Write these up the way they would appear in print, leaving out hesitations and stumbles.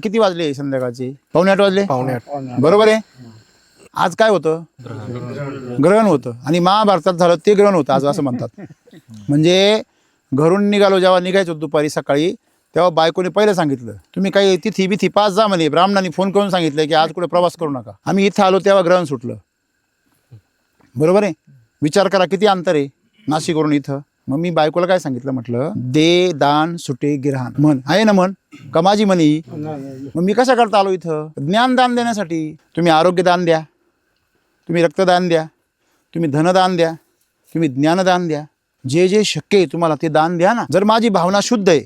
किती वाजले संध्याकाळचे? 7:45 वाजले. 7:45. बरोबर आहे. आज काय होतं? ग्रहण होतं. आणि महाभारतात झालं ते ग्रहण होतं आज असं म्हणतात. म्हणजे घरून निघालो, जेव्हा निघायचो दुपारी सकाळी, तेव्हा बायकोने पहिलं सांगितलं, तुम्ही काही तिथी बिथी पास जा म्हणे. ब्राह्मणांनी फोन करून सांगितलं की आज कुठे प्रवास करू नका. आम्ही इथं आलो तेव्हा ग्रहण सुटलं. बरोबर आहे. विचार करा किती अंतर आहे नाशिकवरून इथं. मग मी बायकोला काय सांगितलं, म्हटलं दे दान सुटे गिरहान म्हण आहे ना, म्हण का माझी म्हणी. मग मी कशा करता आलो इथं? ज्ञानदान देण्यासाठी. तुम्ही आरोग्यदान द्या, तुम्ही रक्तदान द्या, तुम्ही धनदान द्या, तुम्ही ज्ञानदान द्या. जे जे शक्य आहे तुम्हाला ते दान द्या ना. जर माझी भावना शुद्ध आहे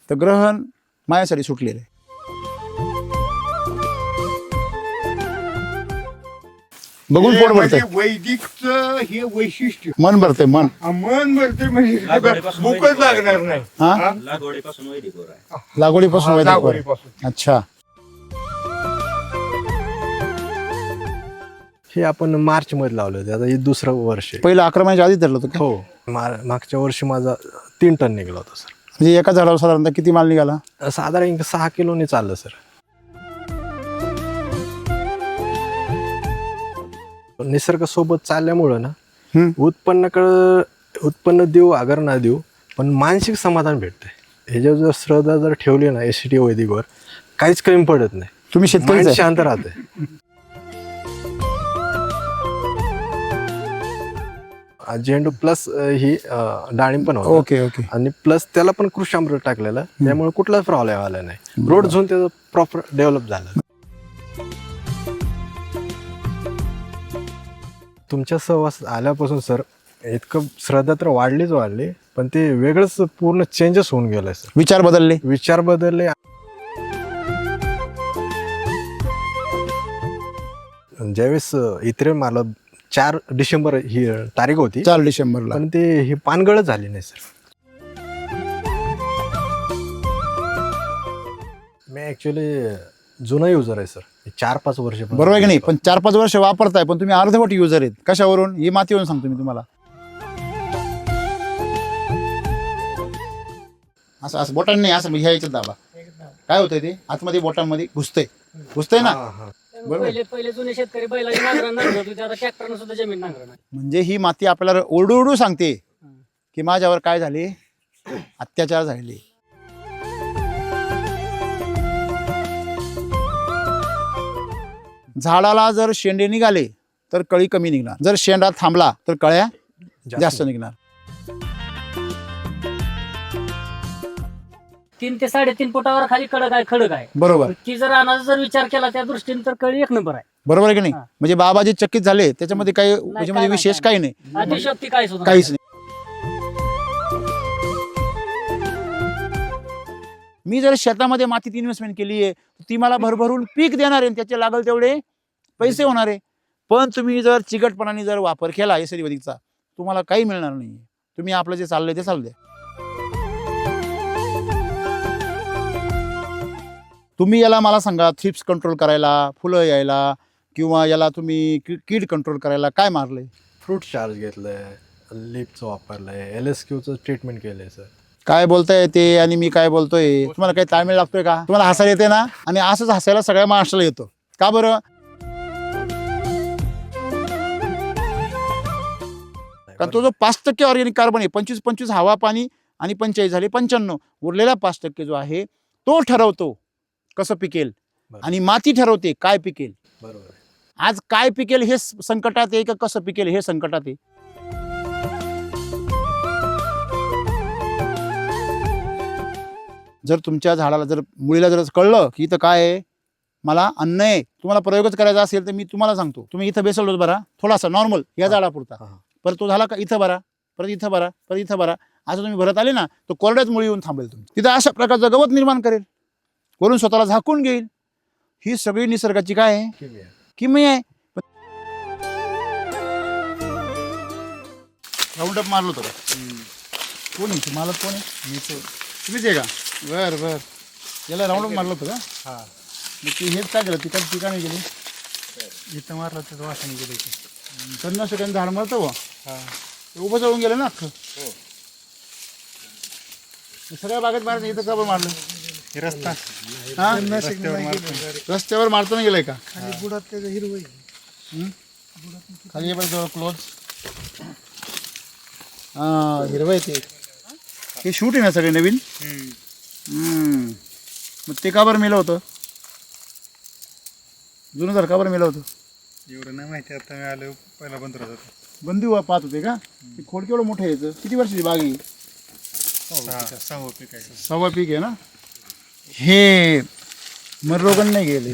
तर ग्रहण माझ्यासाठी सुटलेलं आहे. बघून पोट भरतंय. वैदिकचं हे वैशिष्ट्य मन भरतंय. मन भरते म्हणजे भूकच लागणार नाही. हा लागवडीपासून वैदिकवर आहे. लागवडीपासून वैदिक वर. लागवडीपासून. अच्छा. हे आपण मार्च मध्ये लावलं होतं. आता हे दुसरं वर्ष आहे. पहिलं 11 महिन्याच्या आधीच धरलं होतं का? हो. मागच्या वर्षी माझा 3 टन निघाला होता सर. म्हणजे एका झाडावर साधारणतः किती माल निघाला? साधारण 6 किलोने चाललं सर. निसर्ग सोबत चालल्यामुळं ना उत्पन्न देऊ अगर ना देऊ पण मानसिक समाधान भेटतंय. ह्याच्यावर जर श्रद्धा जर ठेवली ना एसीटी वैदिकवर काहीच कमी पडत नाही. तुम्ही शेतकरी माइंड शांत राहते. झेंडू प्लस ही डाळिंब पण होतं. Okay okay. आणि प्लस त्याला पण कृषी अमृत टाकलेलं, त्यामुळे कुठलाच प्रॉब्लेम आला नाही. रोड झोन त्याचं प्रॉपर डेव्हलप झालं. तुमच्या सहवास आल्यापासून सर इतकं श्रद्धा तर वाढली पण ते वेगळंच पूर्ण चेंजेस होऊन गेलंय सर. विचार बदलले. विचार बदलले. ज्यावेळेस इतरे मला 4 डिसेंबर ही तारीख होती, 4 डिसेंबरला. पण ते ही पानगळच झाली नाही सर. मी ऍक्च्युली जुना युजर आहे सर. 4-5 वर्ष. बरोबर आहे की नाही? पण 4-5 वर्ष वापरताय पण तुम्ही अर्धवट युजर आहेत. कशावरून? ही मातीवरून सांगतो मी तुम्हाला. असं असं बोटांनी नाही, असं घ्यायचं दाबा. काय होतंय ते आतमध्ये बोटांमध्ये घुसतंय ना. पहिले जुने शेतकरी बैलाची नांगरण नांगरत होते, आता ट्रॅक्टरनं सुद्धा जमीन नांगरण. म्हणजे ही माती आपल्याला ओरडू सांगते की माझ्यावर काय झाले, अत्याचार झाले. झाडाला जर शेंडे निघाले तर कळी कमी निघणार. जर शेंडा थांबला तर कळ्या जास्त निघणार. 3 ते 3.5 फुटावर खाली खडक आहे. बरोबर. की जर अनाचा जर विचार केला त्या दृष्टीने तर कळी 1 नंबर आहे. बरोबर आहे की नाही? म्हणजे बाबाजी चकित झाले त्याच्यामध्ये काही म्हणजे विशेष काही नाही. अतिशयोक्ती काहीच होत काहीच नाही. मी जर शेतामध्ये मातीत इन्व्हेस्टमेंट केली आहे ती मला भरभरून पीक देणार आहे, त्याचे लागल तेवढे पैसे होणार आहे. पण तुम्ही जर चिकटपणाने जर वापर केला एसरी वैदिकचा तुम्हाला काही मिळणार नाही. तुम्ही आपलं जे चाललंय ते चालू द्या. तुम्ही याला मला सांगा थ्रिप्स कंट्रोल करायला, फुलं यायला किंवा याला तुम्ही कीड कंट्रोल करायला काय मारलंय? फ्रूट चार्ज घेतलंय, लिपचं वापरलंय, LSQचं ट्रीटमेंट केलंय सर. काय बोलताय ते आणि मी काय बोलतोय? तुम्हाला काही ताळमेळ लागतोय का? तुम्हाला हसायला येते ना? आणि असंच हसायला सगळ्या महाराष्ट्राला येतो. का बरं? कारण तो जो 5% ऑर्गॅनिक कार्बन आहे, 25 हवा पाणी आणि 45 झाले 95, उरलेला 5% जो आहे तो ठरवतो कसं पिकेल आणि माती ठरवते काय पिकेल. बरोबर. आज काय पिकेल हे संकटात आहे का कसं पिकेल हे संकटात आहे. जर तुमच्या झाडाला जर मुळीला जर कळलं की इथं काय आहे, मला अन्न आहे, तुम्हाला प्रयोगच करायचा असेल तर मी तुम्हाला सांगतो तुम्ही इथं बेसल डोस भरा थोडासा नॉर्मल या झाडापुरता. परत तो झाला का इथं भरा, परत इथं भरा, परत इथं भरा. असं तुम्ही भरत आले ना तो कोरड्याच मुळी येऊन थांबेल. तुम्ही तिथं अशा प्रकारचं गवत निर्माण करेल, वरून स्वतःला झाकून घेईल. ही सगळी निसर्गाची काय आहे? किमया आहे. राऊंड अप मारलो होतं का? कोण आहे मालक? कोण आहे? मीच. तुम्हीच आहे का? बरं बरं. याला राऊंड अप मारलं होतं का? हां. मग ती हेच काय केलं? तिकडे ठिकाणी गेली इथं मारलं तर वासाने गेली. तणनाशकांचं झाड मारतं व उभं जळून गेलं ना अख्खं. सगळ्या बागेत मारायचं, इथं का मारलं? हा? रस्त्यावर मारताना गेलाय का खाली क्लोज हा हिरवं आहे ते. हे शूट आहे ना सगळे नवीन. मग ते का बरं मेलं होतं? जुनं घर का बरं मेलं होतं? एवढं नाही माहिती. आता मी आलो पहिला बंद राहत होता. बंधू पाहत होते का? ते खोड केवढं मोठं यायचं? किती वर्षाची बाग आहे? 6 पीक आहे. 6वा पीक आहे ना. हे मररोगन नाही गेले.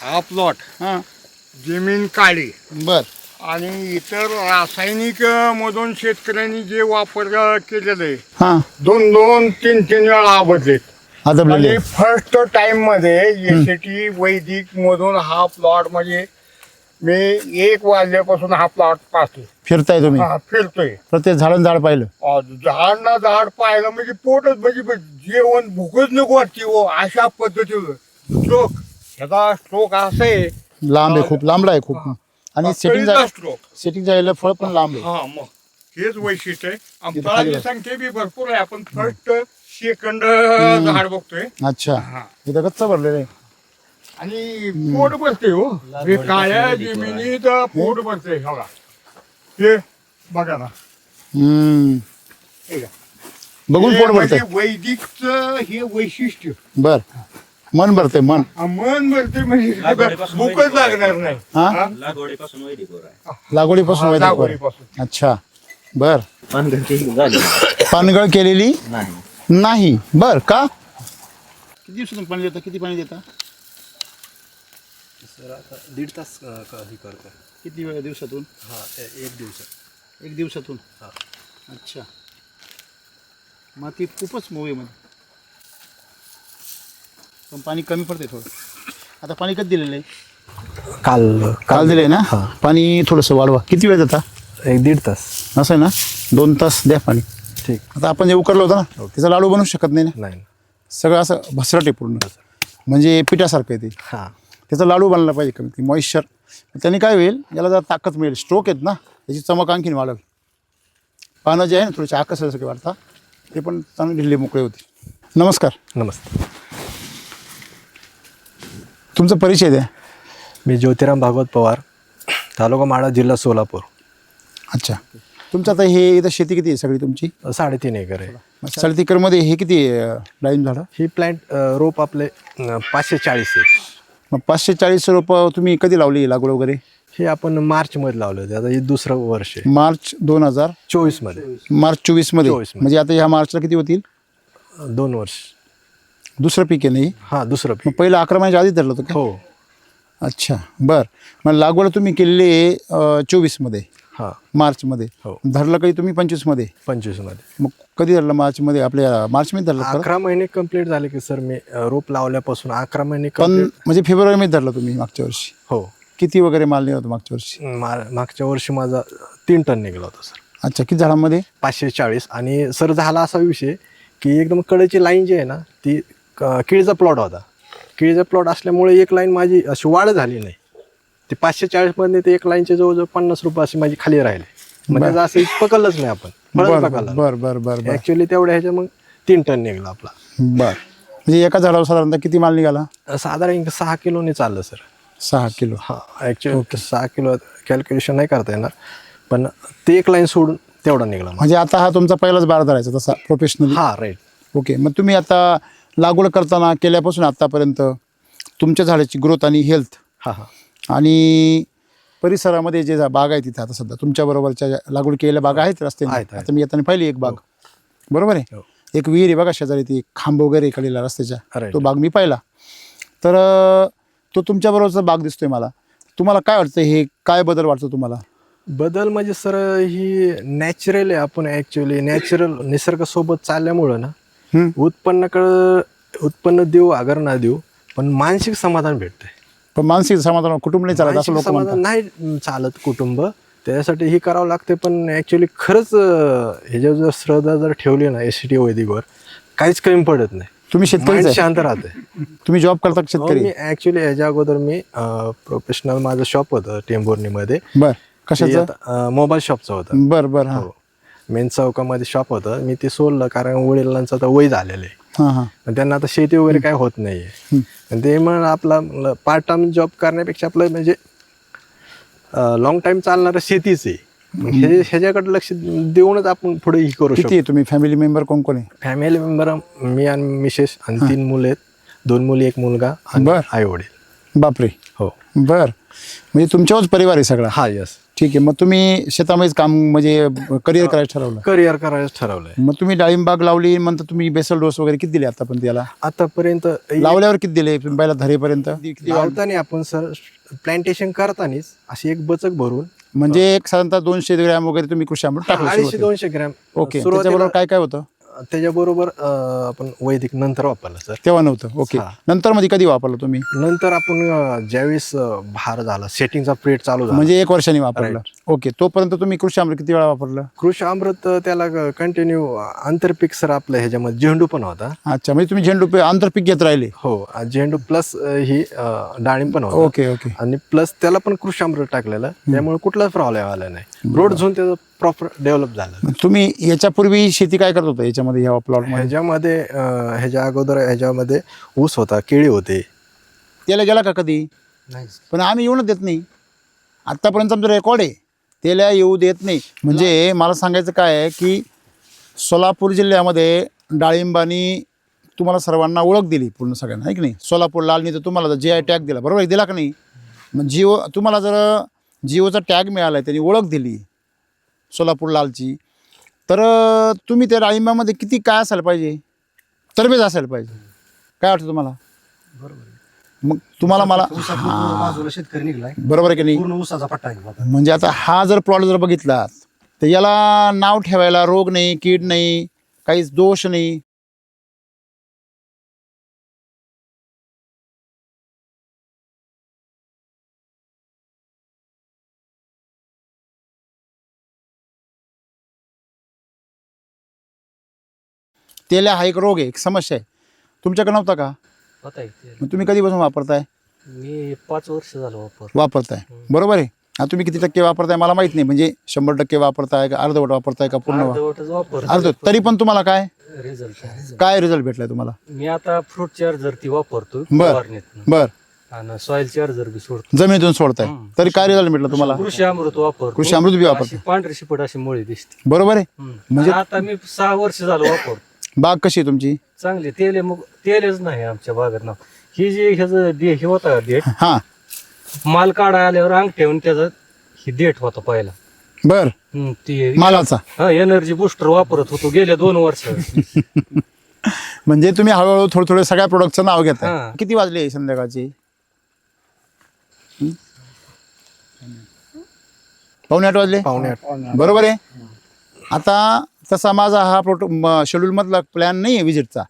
हा प्लॉट हा जमीन काळी बर आणि इतर रासायनिक मधून शेतकऱ्यांनी जे वापर केलेलं आहे हा 2-3 वेळा आबदलेत. आदबलेले आणि फर्स्ट टाइम मध्ये एसीटी वैदिक मधून हा प्लॉट म्हणजे मी 1 वाजल्यापासून हा प्लॉट पाहतोय. फिरताय तुम्ही हा फिरतोय. प्रत्येक झाड पाहिलं. झाड ना झाड पाहिलं म्हणजे पोटच म्हणजे जेवण भूकच नको वाटते हो अशा पद्धतीवर. स्ट्रोक ह्याचा स्ट्रोक असं आहे लांब आहे खूप लांबला आहे खूप आणि कळीचा स्ट्रोक. सेटिंग जायला फळ पण लांब आहे. हा मग हेच वैशिष्ट्य आहे. आणि तिथं खाली फळाची संख्या बी भरपूर आहे. आपण फर्स्ट सेकंड झाड बघतोय. अच्छा हा. इथं गच्च भरलेलं आहे. आणि पोट भरते हो हे काळ्या जमिनीत पोट भरते. बघा हे बघा ना हे का? बघून हे पोट म्हणजे भरतंय. वैदिकचं हे वैशिष्ट्य. बर मन भरते मन. मन भरते म्हणजे भूकच लागणार नाही. हा लागवडीपासून वैदिकवर आहे. लागवडीपासून वैदिक वर. लागवडीपासून. अच्छा बर. झाली पानगळ केलेली नाही. नाही. बर का? किती दिवसातून पाणी देता? किती पाणी देता? सर आता 1.5 तास हे करतो. किती वेळ दिवसातून? हां 1 दिवसात. 1 दिवसातून. हा. अच्छा मग ती खूपच मूवीमध्ये पण पाणी कमी पडते थोडं. आता पाणी कधी दिलेलं आहे? काल दिलंय ना. पाणी थोडंसं वाढवा. किती वेळ देता? 1-1.5 तास. असं आहे ना. 2 तास द्या पाणी. ठीक. आता आपण जे उकरलं होतं ना त्याचा लाडू बनवू शकत नाही ना. नाही. सगळं असं भसरट आहे पूर्ण म्हणजे पिठासारखं आहे ते. हां त्याचा लाडू बनला पाहिजे कमी ती मॉइश्चर. त्याने काय होईल याला जरा ताकद मिळेल. स्ट्रोक आहेत ना त्याची चमक आणखीन वाढेल. पानं जे आहे ना थोडेसे आकसल्यासारखे वाढतात ते पण चांगले ढिल्ले मोकळे होते. नमस्कार. नमस्ते. तुमचा परिचय द्या. मी ज्योतिराम भागवत पवार, तालुका माढा, जिल्हा सोलापूर. अच्छा तुमचं आता हे इथं शेती किती आहे सगळी तुमची? 3.5 एकर आहे. 3.5 एकरमध्ये हे किती डाळिंब झाडं? ही प्लॅन्ट रोप आपले 540 आहे. मग 540 रोपं तुम्ही कधी लावली लागवड वगैरे? हे आपण मार्चमध्ये लावलं होते. आता हे दुसरं वर्ष आहे. मार्च 24 मध्ये. मार्च 24 मध्ये. 24 मध्ये. म्हणजे आता ह्या मार्चला किती होतील? 2 वर्ष. दुसरं पीक आहे नाही? हां दुसरं मग पीक. पहिलं 11 महिन्याच्या आधी धरलं होतं का? हो. अच्छा बर. मग लागवड तुम्ही केलेली आहे 24 मध्ये हां मार्चमध्ये. हो. धरलं काही तुम्ही 25 मध्ये? 25 मध्ये. मग कधी धरलं? मार्चमध्ये आपल्या मार्चमध्ये धरलं का? 11 महिने कंप्लीट झाले की सर मी रोप लावल्यापासून 11 महिने पण कंप्लीट. म्हणजे फेब्रुवारीमध्ये धरलं तुम्ही मागच्या वर्षी? हो. किती वगैरे माल निघाला होता मागच्या वर्षी? मागच्या वर्षी माझा 3 टन निघाला होता सर. अच्छा किती झाडांमध्ये? 540. आणि सर झाला असा विषय की एकदम कडेची लाईन जी आहे ना ती केळीचा प्लॉट होता. केळीचा प्लॉट असल्यामुळे एक लाईन माझी अशी वाढ झाली नाही. ते 540 मध्ये ते एक लाईनचे जवळजवळ 50 रुपये अशी माझी खाली राहिले. म्हणजे असं पकडलंच नाही आपण. बर बर बर बर. ऍक्च्युअली तेवढ्या ह्याच्या मग 3 टन निघाला आपला. बर म्हणजे एका झाडावर साधारणतः किती माल निघाला? साधारण 6 किलोने चाललं सर. 6 किलो. हां ॲक्च्युअली 6 किलो कॅल्क्युलेशन नाही करता येणार पण ते एक लाईन सोडून तेवढा निघाला. म्हणजे आता हा तुमचा पहिलाच बार धरायचा तसा प्रोफेशनली? हां राईट. ओके. मग तुम्ही आता लागवड करताना केल्यापासून आतापर्यंत तुमच्या झाडाची ग्रोथ आणि हेल्थ हां हां आणि परिसरामध्ये जे बाग आहे तिथं आता सध्या तुमच्याबरोबरच्या लागवड केलेल्या बागा आहेत रस्त्याने? आहेत. आता मी येताना पाहिली एक बाग. बरोबर आहे. हो. एक विहीर आहे बघा शेजारी ती खांब वगैरे काढलेला रस्त्याच्या. Right. तो बाग मी पाहिला. तर तो तुमच्याबरोबरचा बाग दिसतोय मला. तुम्हाला काय वाटतं हे काय बदल वाटतो तुम्हाला? बदल म्हणजे सर ही नॅचरल आहे. आपण ॲक्च्युली नॅचरल निसर्गासोबत चालल्यामुळं ना उत्पन्न देऊ अगर ना देऊ पण मानसिक समाधान भेटतंय. पण मानसिक समाधान कुटुंब नाही चालत असं मानसिक लोक म्हणतात. समाधान नाही चालत कुटुंब. त्याच्यासाठी हे करावं लागते. पण ॲक्च्युली खरंच ह्याच्यावर जर श्रद्धा जर ठेवली ना एसीटी वैदिकवर काहीच कमी पडत नाही. तुम्ही शेतकरीच माइंड आहे? शांत राहते. तुम्ही जॉब करता का शेतकरी? मी ॲक्च्युली ह्याच्या अगोदर मी प्रोफेशनल माझं शॉप होतं टेंभुर्णीमध्ये. बर कशाचं? मोबाईल शॉपचं होतं. बर बर. हा हो. मेन चौकामध्ये शॉप होतं, मी ते सोडलं कारण वडिलांचं आता वय झालेलं आहे. हां हां आणि त्यांना आता शेती वगैरे काय होत नाहीये. आणि ते मग आपला पार्ट टाइम जॉब करण्यापेक्षा आपलं म्हणजे लॉंग टाइम चालणारं शेतीच आहे. मग ह्याच्याकडे लक्ष देऊनच आपण पुढे ही करू किती शकतो. आहे तुम्ही फॅमिली मेंबर कोण कोण आहे? फॅमिली मेंबर मी आणि मिसेस आणि 3 मुलं आहेत, 2 मुली 1 मुलगा आणि बर. आई वडील. बापरे. हो. बर, म्हणजे तुमच्यावरच परिवार आहे सगळा. हा, यस. ठीक आहे. मग तुम्ही शेतामध्येच काम म्हणजे करिअर करायचं ठरवलं. करिअर करायचं ठरवलंय. मग तुम्ही डाळिंबाग लावली म्हणता, तुम्ही बेसल डोस वगैरे किती दिले आतापर्यंत याला? आतापर्यंत लावल्यावर किती दिले बैला धरेपर्यंत? लावताना आपण सर प्लांटेशन करतानाच अशी एक बचक भरून म्हणजे एक साधारणतः 200 ग्रॅम वगैरे तुम्ही कृषी अमृत टाकलं 250-200 ग्रॅम. ओके. सुरुवातीला त्याच्याबरोबर काय काय होतं? त्याच्याबरोबर आपण वैदिक नंतर वापरलं सर. तेव्हा नव्हतं. ओके. हा. नंतर मध्ये कधी वापरलं तुम्ही? नंतर आपण ज्यावेळेस भार झाला, सेटिंगचा पिरियड चालू झाला, म्हणजे 1 वर्षांनी वापरलं. ओके. तोपर्यंत तुम्ही कृषी अमृत किती वेळा वापरलं? कृषी अमृत त्याला कंटिन्यू आंतरपीक सर आपलं ह्याच्यामध्ये झेंडू पण होता. अच्छा, म्हणजे तुम्ही झेंडू आंतरपीक घेत राहिले. हो, झेंडू प्लस ही डाळिंब पण होता. Okay okay. आणि प्लस त्याला पण कृषी अमृत टाकलेलं, त्यामुळे कुठलाच प्रॉब्लेम आला नाही. रोड झोन त्याचं प्रॉपर डेव्हलप झालं. तुम्ही याच्यापूर्वी शेती काय करत होता याच्यामध्ये, ह्या प्लॉटमध्ये? ह्याच्यामध्ये ह्याच्या अगोदर ह्याच्यामध्ये ऊस होता, केळी होते. त्याला गेला का कधी? पण आम्ही येऊनच देत नाही. आत्तापर्यंत आमचं रेकॉर्ड आहे, त्याला येऊ देत नाही. म्हणजे मला सांगायचं काय आहे की सोलापूर जिल्ह्यामध्ये डाळिंबानी तुम्हाला सर्वांना ओळख दिली, पूर्ण सगळ्यांना, आहे की नाही? सोलापूर लालनी तर तुम्हाला GI टॅग दिला, बरोबर दिला का नाही? मग जिओ तुम्हाला जर जिओचा टॅग मिळाला आहे, त्यांनी ओळख दिली सोलापूर लालची, तर तुम्ही त्या डाळिंबामध्ये किती काय असायला पाहिजे? तरबेज असायला पाहिजे. काय वाटतं तुम्हाला? मग तुम्हाला मला शेतकरी निघलाय, बरोबर आहे की नाही? पूर्ण ऊसाचा पट्टा आहे. म्हणजे आता हा जर प्लॉट जर बघितला तर याला नाव ठेवायला रोग नाही, कीड नाही, काहीच दोष नाही. तेल्या हा एक रोग आहे, एक समस्या आहे. तुमच्याकडे नव्हता का? होता मग तुम्ही कधीपासून वापरताय? मी 5 वर्ष झालं वापरताय, बरोबर आहे. आता तुम्ही किती टक्के वापरताय मला माहित नाही, म्हणजे 100% वापरताय का अर्धवट वापरताय का पूर्ण अर्ध? तरी पण तुम्हाला काय रिझल्ट काय रिझल्ट भेटलाय तुम्हाला? मी आता फ्रूट चार्जर ती वापरतो बर बर. आणि सॉइल चार्जर बी सोडतो. जमिनीतून सोडताय, तरी काय रिझल्ट भेटला तुम्हाला? कृषी अमृत वापरतो. कृषी अमृत बी वापरतो. पांढरी शिपट अशी मुळी दिसते, बरोबर आहे. म्हणजे आता मी 6 वर्ष झालं वापरतो. बाग कशी आहे तुमची? चांगली. तेलच नाही आमच्या बागेत ना. ही जे ह्याचं हे होता देठ, हा, माल काढा आल्यावर अंग ठेवून त्याचा ही देठ होता पहिला. बर. ती मालाचा एनर्जी बुस्टर वापरत होतो गेल्या 2 वर्ष. म्हणजे तुम्ही हळूहळू थोडं थोडं सगळ्या प्रोडक्टचं नाव घेताय. हा. किती वाजले संध्याकाळची? 7:45 वाजले. 7:45. बरोबर आहे. आता तसा माझा हा शेड्यूल मधला प्लॅन नाही आहे विजिटचा,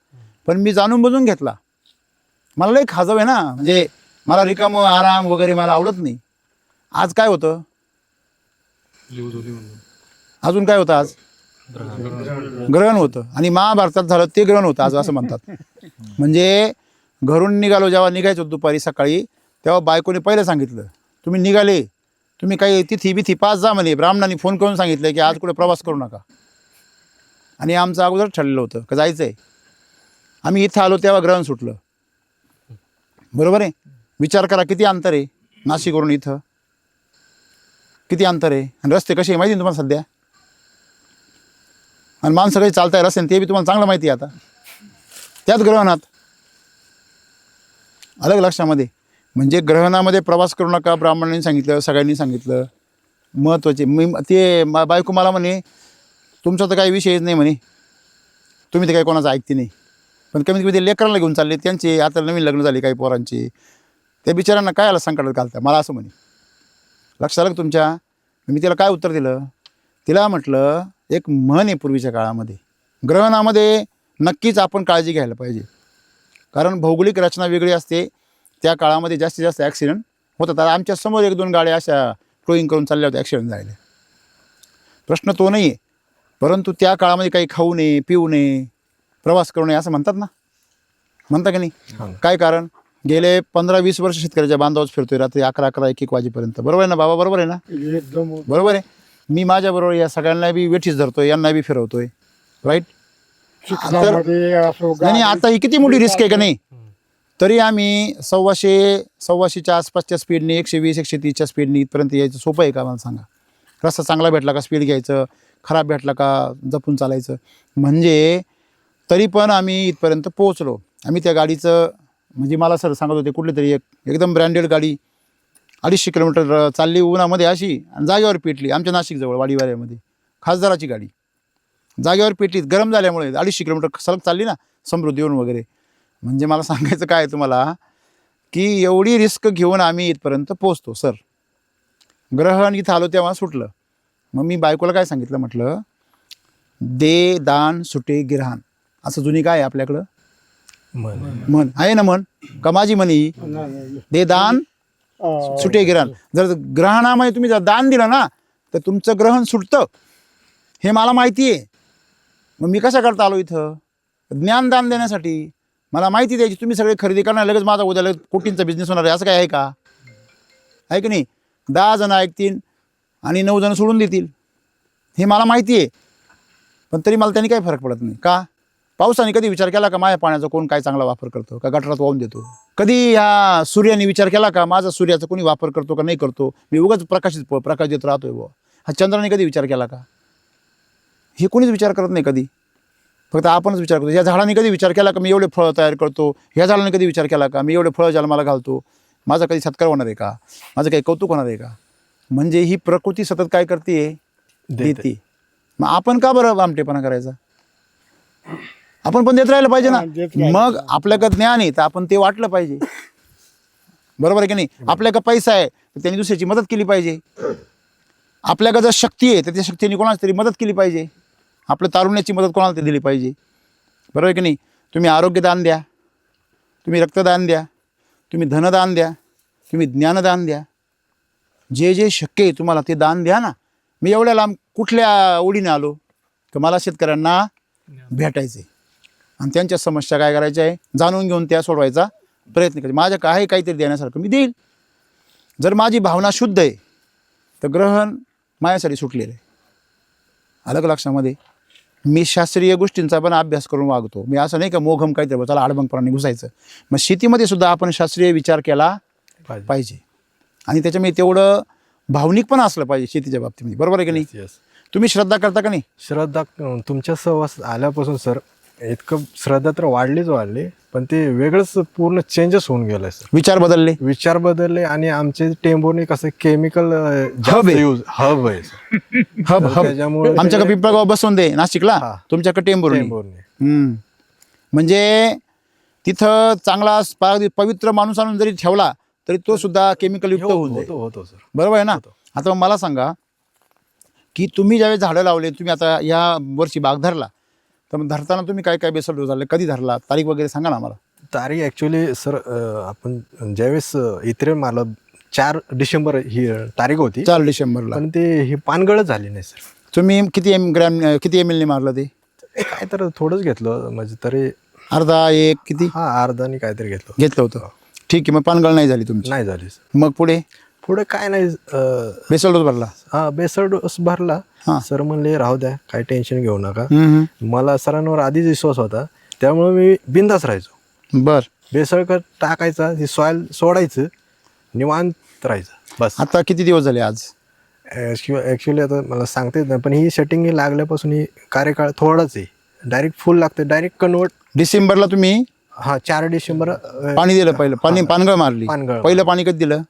पण मी जाणून बुजून घेतला. मला लई खाजव आहे ना, म्हणजे मला रिकाम आराम वगैरे मला आवडत नाही. आज काय होतं? अजून काय होतं? आज ग्रहण होतं, आणि महाभारतात झालं ते ग्रहण होतं आज असं म्हणतात. म्हणजे घरून निघालो, जेव्हा निघायचो दुपारी सकाळी, तेव्हा बायकोने पहिलं सांगितलं, तुम्ही निघाले, तुम्ही काही तिथी बिथी पास जा म्हणे. ब्राह्मणाने फोन करून सांगितलं की आज कुठे प्रवास करू नका. आणि आमचं अगोदर ठरलेलं होतं का जायचं आहे. आम्ही इथं आलो तेव्हा ग्रहण सुटलं, बरोबर आहे. विचार करा किती अंतर आहे नाशिकवरून इथं, किती अंतर आहे. आणि रस्ते कसे आहे माहिती आहे तुम्हाला सध्या, आणि माणसं काही चालताय रस्त्याने ते बी तुम्हाला चांगलं माहिती आहे. आता त्याच ग्रहणात अलग लक्षामध्ये, म्हणजे ग्रहणामध्ये प्रवास करू नका ब्राह्मणांनी सांगितलं, सगळ्यांनी सांगितलं. महत्त्वाचे ते बायको मला म्हणे, तुमचा तर काही विषयच नाही म्हणे, तुम्ही तर काही कोणाचं ऐकते नाही. पण कमीत कमी ते लेकरांना घेऊन चालले, त्यांचे आता नवीन लग्न झाले काही पोरांचे, त्या बिचारांना काय आला संकटात घालता मला असं म्हणे. लक्षात आलं तुमच्या? मी तिला काय उत्तर दिलं? तिला म्हटलं एक म्हण आहे पूर्वीच्या काळामध्ये, ग्रहणामध्ये नक्कीच आपण काळजी घ्यायला पाहिजे, कारण भौगोलिक रचना वेगळी असते. त्या काळामध्ये जास्तीत जास्त ॲक्सिडेंट होतात. आमच्या समोर 1-2 गाड्या अशा टोईंग करून चालल्या होत्या, ॲक्सिडेंट झाले. प्रश्न तो नाही आहे, परंतु त्या काळामध्ये काही खाऊ नये, पिऊ नये, प्रवास करू नये असं म्हणतात ना, म्हणता की नाही? काय कारण? गेले 15-20 वर्ष शेतकऱ्याच्या बांधावच फिरतोय रात्री 11-11, 1-1 वाजेपर्यंत. बरोबर आहे ना बाबा? बरोबर आहे ना? एकदम बरोबर आहे. मी माझ्याबरोबर या सगळ्यांना बी वेठीस धरतोय, यांना बी फिरवतोय, राईट? शिक्षणामध्ये असो नाही आता ही किती मोठी रिस्क आहे का नाही? तरी आम्ही 100-125च्या आसपासच्या स्पीडने 120-130च्या स्पीडने इथपर्यंत यायचं सोपं आहे का मला सांगा? रस्ता चांगला भेटला का स्पीड घ्यायचं, खराब भेटला का जपून चालायचं. म्हणजे तरी पण आम्ही इथपर्यंत पोहोचलो. आम्ही त्या गाडीचं म्हणजे मला सर सांगत होते कुठली तरी एकदम ब्रँडेड गाडी 250 किलोमीटर चालली उन्हामध्ये अशी आणि जागेवर पेटली. आमच्या नाशिकजवळ वाडीवाऱ्यामध्ये खासदाराची गाडी जागेवर पेटली गरम झाल्यामुळे. 250 किलोमीटर सलग चालली ना समृद्धीवरून वगैरे. म्हणजे मला सांगायचं काय आहे तुम्हाला की एवढी रिस्क घेऊन आम्ही इथपर्यंत पोचतो सर. ग्रहण इथं आलो तेव्हा सुटलं. मग मी बायकोला काय सांगितलं, म्हटलं दे दान सुटे गिरहान असं जुनी काय आहे आपल्याकडं म्हण आहे ना, म्हण का माझी म्हणी दे दान सुटे गिरहान. जर ग्रहणामध्ये तुम्ही जर दान दिलं ना तर तुमचं ग्रहण सुटतं, हे मला माहिती आहे. मग मी कशा करता आलो इथं? ज्ञानदान देण्यासाठी. मला माहिती द्यायची, तुम्ही सगळे खरेदी करणार लगेच माझा उद्या लगेच कोटींचा बिझनेस होणार आहे असं काय आहे का? आहे की नाही? 10 जण ऐकतील आणि 9 जण सोडून देतील, हे मला माहिती आहे. पण तरी मला त्यांनी काही फरक पडत नाही का? पावसाने कधी विचार केला का माझ्या पाण्याचा कोण काय चांगला वापर करतो का गटारात वाहून देतो? कधी ह्या सूर्याने विचार केला का माझा सूर्याचा कोणी वापर करतो का नाही करतो? मी उगाच प्रकाश देत राहतोय बुवा. हा चंद्राने कधी विचार केला का? हे कोणीच विचार करत नाही कधी, फक्त आपणच विचार करतो. या झाडाने कधी विचार केला का मी एवढे फळं तयार करतो? ह्या झाडाने कधी विचार केला का मी एवढे फळं जन्माला घालतो? माझा कधी सत्कार होणार आहे का? माझं काही कौतुक होणार आहे का? म्हणजे ही प्रकृती सतत काय करते? देते. मग आपण का बरं आमटेपणा करायचा? आपण पण देत राहिलं पाहिजे ना. मग आपल्याकडे ज्ञान आहे तर आपण ते वाटलं पाहिजे, बरोबर आहे की नाही? आपल्याकडे पैसा आहे तर त्यांनी दुसऱ्याची मदत केली पाहिजे. आपल्याकडे जर शक्ती आहे तर त्या शक्तीने कोणाची तरी मदत केली पाहिजे. आपल्या तारुण्याची मदत कोणाला तरी दिली पाहिजे, बरोबर आहे की नाही? तुम्ही आरोग्यदान द्या, तुम्ही रक्तदान द्या, तुम्ही धनदान द्या, तुम्ही ज्ञानदान द्या, जे जे शक्य आहे तुम्हाला ते दान द्या ना. मी एवढ्या लांब कुठल्या ओढीने आलो तर मला शेतकऱ्यांना भेटायचे आणि त्यांच्या समस्या काय करायच्या आहे जाणून घेऊन त्या सोडवायचा प्रयत्न करायचा. माझ्या काय काहीतरी देण्यासारखं मी देईल. जर माझी भावना शुद्ध आहे तर ग्रहण माझ्यासाठी सुटलेलं आहे. अलग लक्षामध्ये मी शास्त्रीय गोष्टींचा पण अभ्यास करून वागतो. मी असं नाही का मोघम काहीतरी त्याला आडबंगपणाने घुसायचं. मग शेतीमध्ये सुद्धा आपण शास्त्रीय विचार केला पाहिजे आणि त्याच्यामुळे तेवढं भावनिक पण असलं पाहिजे शेतीच्या बाबतीमध्ये, बरोबर आहे की नाही? येस. तुम्ही श्रद्धा करता का नाही? श्रद्धा तुमच्या सहवास आल्यापासून सर इतकं श्रद्धा तर वाढली, पण ते वेगळंच पूर्ण चेंजेस होऊन गेलंय सर. विचार बदलले, विचार बदलले आणि आमचे टेंबोने कसं केमिकल हब आहे. हब आहे हब त्याच्यामुळे आमच्याकडे पिंपळगाव बसवून दे नाशिकला, हा. तुमच्याकडे टेंभुर्णी. टेंबोर्णी. म्हणजे तिथं चांगला पवित्र माणूस आणून जरी ठेवला तरी तो सुद्धा केमिकल युक्त होऊन जाईल, होतो सर. बरोबर आहे ना? आता मला सांगा की तुम्ही ज्यावेळेस झाडं लावले, तुम्ही आता या वर्षी बाग धरला, तर मग धरताना तुम्ही काय काय बेसल डोस झाले, कधी धरला, तारीख वगैरे सांगा ना आम्हाला. तारीख ॲक्च्युली सर आपण ज्यावेळेस इत्रेल मारलं 4 डिसेंबर ही तारीख होती, 4 डिसेंबरला. पण ते हे पानगळच झाली नाही सर. तुम्ही किती ml ने मारलं ते? काय तर थोडंच घेतलं म्हणजे तरी अर्धा एक किती अर्धानी काहीतरी घेतलं होतं? ठीक आहे, मग पानगळ नाही झाली तुमची. नाही झाली सर. मग पुढे काय नाही बेसल डोस भरला? बेसर डोस भरला. हा. सर म्हणले राहू द्या, काही टेन्शन घेऊ नका. मला सरांवर आधीच विश्वास होता, त्यामुळे मी बिंदास राहायचो. बर. बेसळ टाकायचा, ते सॉईल सोडायचं, निवांत राहायचं बस. आता किती दिवस झाले आज? ॲक्च्युली आता मला सांगता येत नाही, पण ही सेटिंग लागल्यापासून ही कार्यकाळ थोडाच आहे. डायरेक्ट फुल लागते, डायरेक्ट कन्वर्ट. डिसेंबरला तुम्ही 4 डिसेंबर पाणी दिलं पहिलं, पानगळ मारली. पानगळ. पहिलं पाणी कधी दिलं?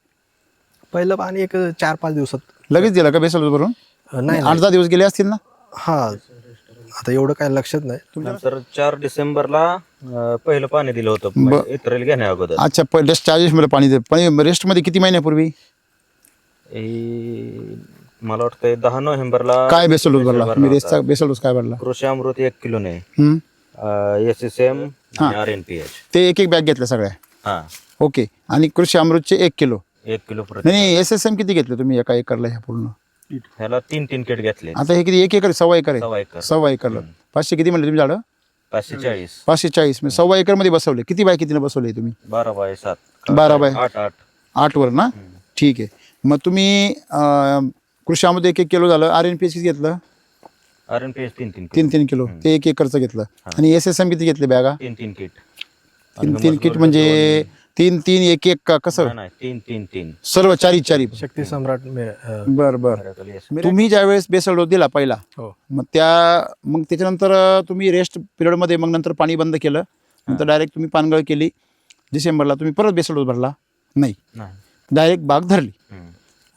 पहिलं पाणी एक 4-5 दिवसात. लगेच दिलं का बेसल डोस भरून? नाही 8-10 दिवस गेले असतील ना? आता एवढं काय लक्षात नाही. नंतर 4 डिसेंबरला पहिलं पाणी दिलं होतं म्हणजे एप्रिल घेण्या अगोदर. अच्छा, पहिलं 40 मध्ये पाणी दिलं. पण रेस्टमध्ये किती महिन्यापूर्वी? मला वाटतंय 10 नोव्हेंबरला काय बेसल डोस भरला मी? रेस्टचा बेसल डोस काय भरला? कृषी अमृत 1 किलोने, हम्म. SSM आणि RNPH. ते एक बॅग घेतल्या सगळ्या? हा, ओके. आणि कृषी अमृतचे 1 किलो? 1 किलो प्रति. नाही, SSM किती घेतले तुम्ही एका एकरला ह्या पूर्ण? ह्याला 3 किट घेतले. आता हे किती? 1 एकर? 1.25 एकर आहे? 1.25 एकर. 1.25 एकरला 500 किती म्हणले तुम्ही झाडं? 540. 540 म्हणजे 1.25 एकर मध्ये बसवले. किती बाय कितीने बसवले तुम्ही? 12 बाय 7. 12 बाय 8. 8 वर ना? ठीक आहे. मग तुम्ही कृषी अमृत 1-1 किलो झालं. RNPH किती घेतलं? RNPH 3 3 kilo. ते 1 एकरचं घेतलं. आणि SSM किती घेतले बॅगा? 3 किट. 3 किट म्हणजे 3 1 का कसं? नाही 3 सर्व चारी शक्ती सम्राट बर तुम्ही ज्यावेळेस बेसल डोस दिला पहिला, हो. मग त्याच्यानंतर तुम्ही रेस्ट पिरियडमध्ये मग नंतर पाणी बंद केलं, नंतर डायरेक्ट तुम्ही पानगळ केली. डिसेंबरला तुम्ही परत बेसल डोस भरला नाही, डायरेक्ट बाग धरली.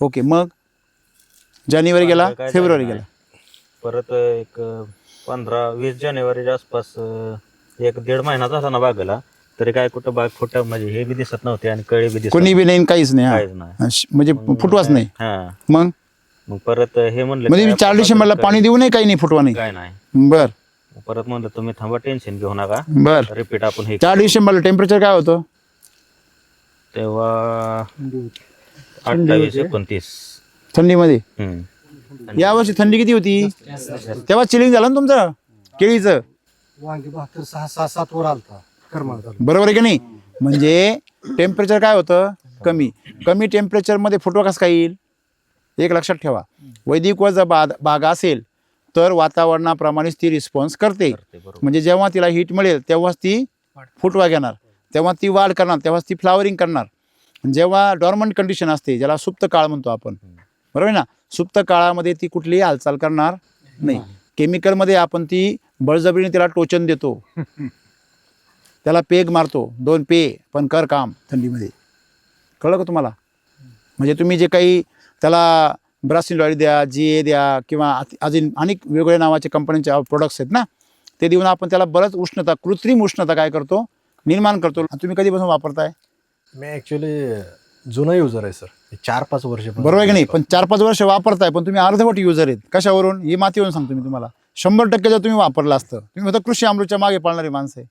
ओके. मग जानेवारी गेला, फेब्रुवारी गेला, परत एक 15-20 जानेवारीच्या आसपास 1-1.5 महिना झाला ना बागेला, तरी काय कुठं बाग फुटा म्हणजे हे बी दिसत नव्हते आणि कळी बी दिसत कोणी बी नाही, काहीच नाही. काहीच नाही. म्हणजे फुटवाच नाही. मग परत हे म्हणलं म्हणजे 4 डिसेंबरला पाणी देऊ नये, काही नाही, फुटवा नाही. काय नाही. बर. परत म्हणलं तुम्ही थांबा, टेन्शन घेऊ नका, बर. रिपीट आपण हे 4 डिसेंबरला टेम्परेचर काय होतं तेव्हा? 28-29. थंडीमध्ये. यावर्षी थंडी किती होती? तेव्हा चिलिंग झालं ना तुमचं केळीचं, वांगी 72, 6, 7 वर आलता करमाळ तालुका. बरोबर आहे की नाही? म्हणजे टेम्परेचर काय होतं? कमी टेम्परेचरमध्ये फुटवा कसा काय येईल? एक लक्षात ठेवा, वैदिक वर जर बाग असेल तर वातावरणाप्रमाणेच ती रिस्पॉन्स करते. म्हणजे जेव्हा तिला हीट मिळेल तेव्हाच ती फुटवा घेणार, तेव्हा ती वाढ करणार, तेव्हाच ती फ्लावरिंग करणार. जेव्हा डॉर्मंट कंडिशन असते, ज्याला सुप्त काळ म्हणतो आपण, बरोबर आहे ना, सुप्त काळामध्ये ती कुठलीही हालचाल करणार नाही. केमिकलमध्ये आपण ती बळजबरीने त्याला टोचन देतो, त्याला पेग मारतो, 2 पे पण कर काम थंडीमध्ये. कळलं का तुम्हाला? म्हणजे तुम्ही जे काही त्याला ब्रासिल ऑइल द्या, GA द्या, किंवा अजून अनेक वेगवेगळ्या नावाचे कंपन्यांचे प्रोडक्ट्स आहेत ना, ते देऊन आपण त्याला बरंच उष्णता, कृत्रिम उष्णता काय करतो, निर्माण करतो. तुम्ही कधीपासून वापरताय? मी ॲक्च्युली जुना युजर आहे सर, 4-5 वर्ष. बरोबर आहे की नाही? पण 4-5 वर्ष वापरताय, पण तुम्ही अर्धवट युजर आहेत. कशावरून? ही मातीवरून सांगतो मी तुम्हाला. 100% जर तुम्ही वापरलं असतं, तुम्ही फक्त कृषी अमृतच्या मागे पाळणारी माणसं आहे.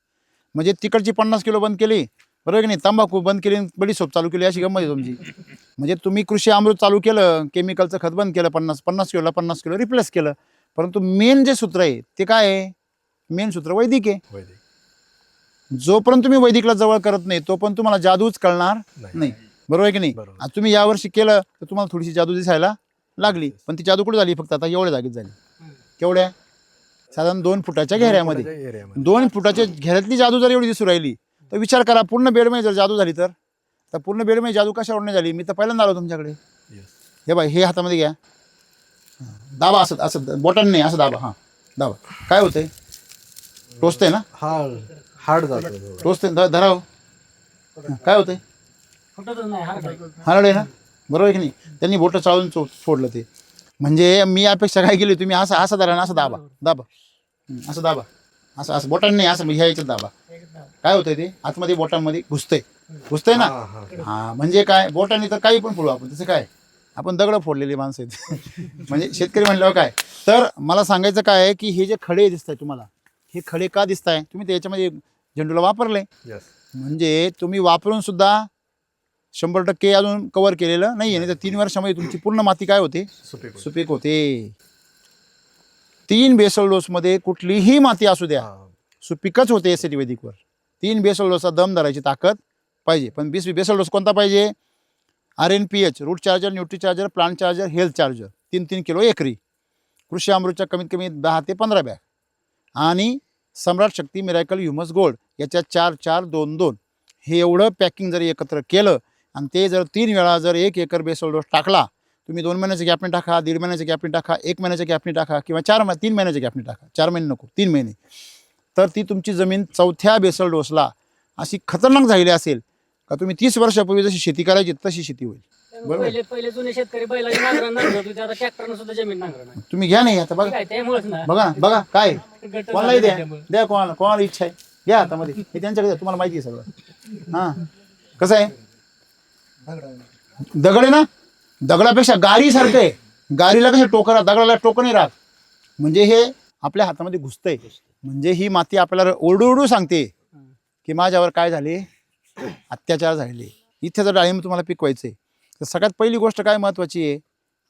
म्हणजे तिकडची 50 किलो बंद केली, बरोबर की नाही, तंबाखू बंद केली, बडीशोप चालू केली, अशी गंमत आहे तुमची. म्हणजे तुम्ही कृषी अमृत चालू केलं, केमिकलचं खत बंद केलं, 50 किलोला 50 किलो रिप्लेस केलं. परंतु मेन जे सूत्र आहे ते काय आहे? मेन सूत्र वैदिक आहे. जोपर्यंत तुम्ही वैदिकला जवळ करत नाही तोपर्यंत तुम्हाला जादूच कळणार नाही. बरोबर आहे की नाही? आज तुम्ही यावर्षी केलं तर तुम्हाला थोडीशी जादू दिसायला लागली, पण ती जादू कुठे झाली? फक्त आता एवढ्या जागेत झाली. केवढ्या? साधारण 2 फुटाच्या घेऱ्यामध्ये. 2 फुटाच्या घेऱ्यातली जादू जर एवढी दिसू राहिली तर विचार करा, पूर्ण बेडमध्ये जर जादू झाली तर पूर्ण बेडमध्ये जादू कशावर नाही झाली? मी तर पहिल्यांदा आलो तुमच्याकडे. हे बाई, हे हातामध्ये घ्या, दाबा, असं असं बोटाने नाही, असं दाबा. हां, दाबा. काय होतंय? टोचतंय ना? हार्ड जातो. टोचतंय, धराव. काय होतंय? फुटतच नाही, हार्ड आहे ना? बरोबर आहे की नाही? त्यांनी बोटं चाळून फोडलं ते. म्हणजे मी अपेक्षा काय केली, तुम्ही असं धरा ना, असं दाबा, असं दाबा, असं बोटाने नाही, असं ह्या याच्यात दाबा. काय होतंय ते? आतमध्ये बोटांमध्ये घुसतंय ना? हा, म्हणजे काय, बोटाने तर काही पण फोडू आपण, तसं काय, आपण दगड फोडलेली माणसं आहेत. म्हणजे शेतकरी म्हणल्यावर काय. तर मला सांगायचं काय आहे की हे जे खडे दिसत आहे तुम्हाला, हे खडे का दिसत आहे? तुम्ही त्याच्यामध्ये झेंडूला वापरले, म्हणजे तुम्ही वापरून सुद्धा 100% अजून कव्हर केलेलं नाही आहे. तर 3 वर्षामध्ये तुमची पूर्ण माती काय होते? सुपीक होते. 3 बेसल डोसमध्ये कुठलीही माती असू द्या, सुपीकच होते. एसिडी वैदिकवर 3 बेसल डोसचा दम धरायची ताकद पाहिजे. पण बेसल डोस कोणता पाहिजे? RNPH, root charger, nutri charger, plant charger, health charger, 3-3 kilo एकरी. कृषी अमृतच्या कमीत कमी 10 ते 15 बॅग, आणि सम्राट शक्ती मिरॅकल ह्युमस गोल्ड याच्यात 4-4-2-2 हे एवढं पॅकिंग जर एकत्र केलं आणि ते जर 3 वेळा जर 1 एकर बेसल डोस टाकला, तुम्ही 2 महिन्याच्या गॅपने टाका, 1.5 महिन्याच्या गॅपने टाका, 1 महिन्याच्या गॅपने टाका, किंवा 3 महिन्याच्या गॅपने टाका. 4 महिने नको, 3 महिने. तर ती तुमची जमीन 4थ्या बेसल डोसला अशी खतरनाक झालेली असेल का तुम्ही 30 वर्षापूर्वी जशी शेती करायची तशी शेती होईल. पहिले जुने शेतकरी बैलाची नांगरण नांगरत होते, आता ट्रॅक्टरनं सुद्धा जमीन नांगरण. तुम्ही घ्या नाही आता, बघा काय त्यामुळेच ना, बघा काय, कोणालाही द्या, कोणाला इच्छा आहे घ्या हातामध्ये. हे त्यांच्याकडे द्या, तुम्हाला माहिती आहे सगळं. हां, कसं आहे? दगड आहे ना, दगडापेक्षा गारीसारखं आहे. गारीला कसे टोकन राहत, दगडाला टोकन नाही राहत. म्हणजे हे आपल्या हातामध्ये घुसतंय. म्हणजे ही माती आपल्याला ओरडू सांगते की माझ्यावर काय झाले, अत्याचार झाले. इथे जर डाळिंब तुम्हाला पिकवायचे तर सगळ्यात पहिली गोष्ट काय महत्त्वाची आहे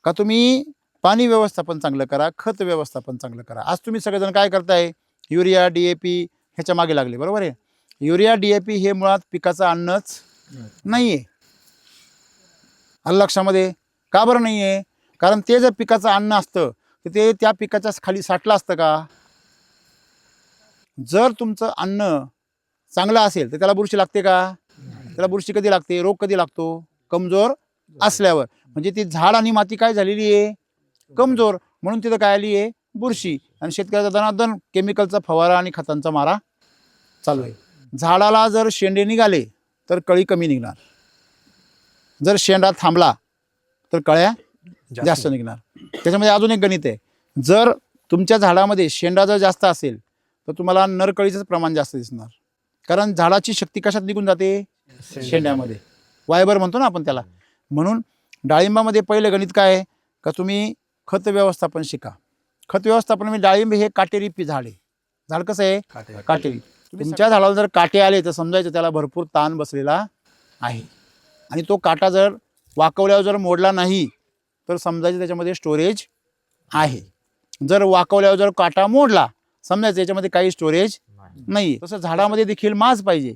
का, तुम्ही पाणी व्यवस्थापन चांगलं करा, खत व्यवस्थापन चांगलं करा. आज तुम्ही सगळेजण काय करताय? युरिया, DAP ह्याच्या मागे लागले, बरोबर आहे. युरिया, DAP हे मुळात पिकाचं अन्नच नाही आहे. आलं लक्षामध्ये? का बरं नाही आहे? कारण ते जर पिकाचं अन्न असतं तर ते त्या पिकाच्या खाली साठलं असतं का? जर तुमचं अन्न चांगलं असेल तर त्याला बुरशी लागते का? त्याला बुरशी कधी लागते? रोग कधी लागतो? कमजोर असल्यावर. म्हणजे ती झाड आणि माती काय झालेली आहे? कमजोर. म्हणून तिथं काय आली आहे? बुरशी. आणि शेतकऱ्याचा दनादन केमिकलचा फवारा आणि खतांचा मारा चालू आहे. झाडाला जर शेंडे निघाले तर कळी कमी निघणार, जर शेंडा थांबला तर कळ्या जास्त निघणार. त्याच्यामध्ये अजून एक गणित आहे. जर तुमच्या झाडामध्ये शेंडा जर जास्त असेल तर तुम्हाला नरकळीचं प्रमाण जास्त दिसणार. कारण झाडाची शक्ती कशात निघून जाते? शेंड्यामध्ये. वायबर म्हणतो ना आपण त्याला. म्हणून डाळिंबामध्ये पहिलं गणित काय आहे का तुम्ही खत व्यवस्थापन शिका. खत व्यवस्थापन म्हणजे डाळिंब हे काटेरी झाड आहे. झाड कसं आहे? काटेरी. तुमच्या झाडाला जर काटे आले तर समजायचं त्याला भरपूर ताण बसलेला आहे. आणि तो काटा जर वाकवल्यावर जर मोडला नाही तर समजायचं त्याच्यामध्ये स्टोरेज आहे. जर वाकवल्यावर जर काटा मोडला समजायचं याच्यामध्ये काही स्टोरेज नाही. तसं झाडामध्ये देखील माज पाहिजे.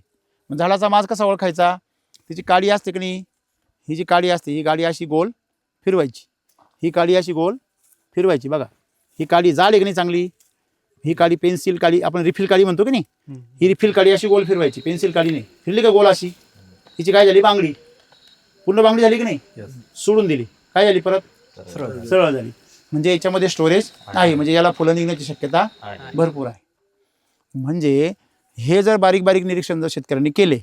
मग झाडाचा माज कसा ओळखायचा? तिची काडी असते की नाही? ही जी काडी असते ही काडी अशी गोल फिरवायची, ही काडी अशी गोल फिरवायची. बघा ही काडी जाड आहे की नाही चांगली? ही काडी पेन्सिल काडी, आपण रिफिल काडी म्हणतो की नाही, ही रिफिल काडी अशी गोल फिरवायची. पेन्सिल काडी नाही फिरली का गोल अशी, हिची काय झाली? बांगडी. पूर्ण बांगडी झाली की नाही? सोडून दिली, काय झाली? परत सरळ झाली. म्हणजे याच्यामध्ये स्टोरेज आहे. म्हणजे याला फुलं निघण्याची शक्यता भरपूर आहे. म्हणजे हे जर बारीक बारीक निरीक्षण जर शेतकऱ्यांनी केले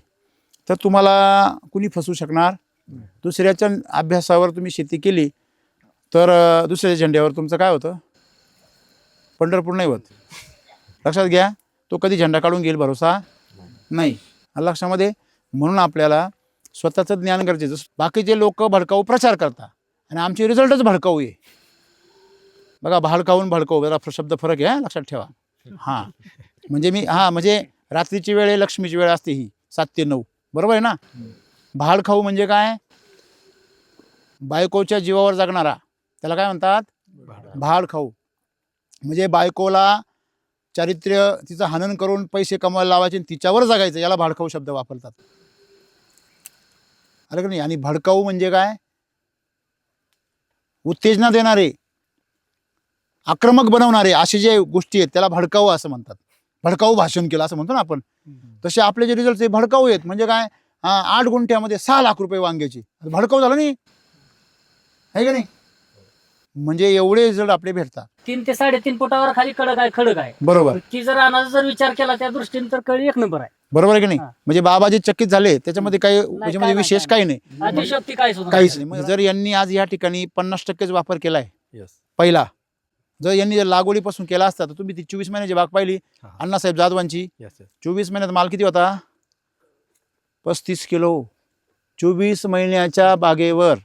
तर तुम्हाला कुणी फसवू शकणार? दुसऱ्याच्या अभ्यासावर तुम्ही शेती केली तर दुसऱ्याच्या झेंड्यावर तुमचं काय होतं? पंढरपूर नाही होत. लक्षात घ्या. तो कधी झेंडा काढून घेईल भरोसा नाही. लक्षामध्ये. म्हणून आपल्याला स्वतःचं ज्ञान गरजेचं. बाकीचे लोक भडकाऊ प्रचार करतात आणि आमचे रिझल्टच भडकाऊ आहे. बघा भाडकावून भडकाऊ जरा शब्द फरक आहे, लक्षात ठेवा. हां म्हणजे म्हणजे रात्रीची वेळ आहे, लक्ष्मीची वेळ असते ही 7 ते 9, बरोबर आहे ना? भाडखाऊ म्हणजे काय? बायकोच्या जीवावर जगणारा त्याला काय म्हणतात? भाडखाऊ. म्हणजे बायकोला चारित्र्य तिचं हनन करून पैसे कमवायला लावायचे आणि तिच्यावर जगायचं, याला भाडखाऊ शब्द वापरतात. अरे का नाही? आणि भडकाऊ म्हणजे काय? उत्तेजना देणारे, आक्रमक बनवणारे असे जे गोष्टी आहेत त्याला भडकाऊ असं म्हणतात. भडकाऊ भाषण केलं असं म्हणतो ना आपण. तसे आपले जे रिझल्ट भडकाऊ आहेत. म्हणजे काय? 8 गुंठ्यामध्ये 6 लाख रुपये वांग्याचे, भडकाऊ झालं नाही आहे का नाही? म्हणजे एवढे रिझल्ट आपले भेटतात. 3 ते 3.5 फुटावर खाली खडक आहे. बरोबर. ती जर रानाचा जर विचार केला त्या दृष्टीने तर कळी एक नंबर आहे. बरोबर आहे की नाही? म्हणजे बाबा जे चकित झाले त्याच्यामध्ये काही म्हणजे विशेष काही नाही, अतिशयोक्ती काहीच काहीच नाही. जर यांनी आज या ठिकाणी 50% वापर केलाय येस. पहिला, जर यांनी जर लागवडीपासून केला असता तर तुम्ही ती 24 महिन्याची बाग पाहिली अण्णासाहेब जाधवांची. 24 महिन्यात माल किती होता? 35 किलो. 24 महिन्याच्या बागेवर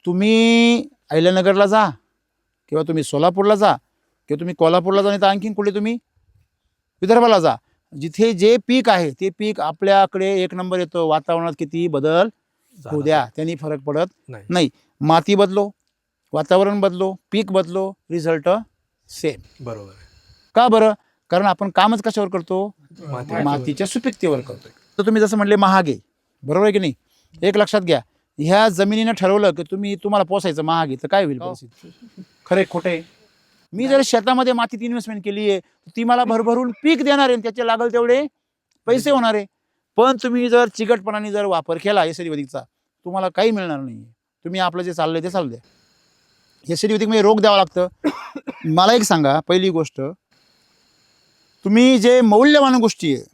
तुम्ही अहिल्यानगरला जा किंवा तुम्ही सोलापूरला जा किंवा तुम्ही कोल्हापूरला जा, नाही तर आणखीन कुठे तुम्ही विदर्भाला जा, जिथे जे पीक आहे ते पीक आपल्याकडे 1 नंबर येतो. वातावरणात किती बदल होऊ द्या, त्यांनी फरक पडत नाही. माती बदलो, वातावरण बदलो, पीक बदलो, रिझल्ट सेम. बरोबर. का बरं? कारण आपण कामच कशावर करतो? मातीच्या सुपीकतेवर करतो. तर तुम्ही जसं म्हणले महाग आहे, बरोबर आहे की नाही? एक लक्षात घ्या, ह्या जमिनीनं ठरवलं की तुम्हाला पोसायचं महाग आहे तर काय होईल परिस्थिती? खरे खोटे? मी जर शेतामध्ये मातीत इन्व्हेस्टमेंट केली आहे ती मला भरभरून पीक देणार आहे, त्याचे लागल तेवढे पैसे होणार आहे. पण तुम्ही जर चिकटपणाने जर वापर केला एसिडिवैदिकचा तुम्हाला काही मिळणार नाही. तुम्ही आपलं जे चाललंय ते चालू द्या. एसिडिवैदिक म्हणजे रोग द्यावा लागतं. मला एक सांगा, पहिली गोष्ट, तुम्ही जे मौल्यवान गोष्टी आहे,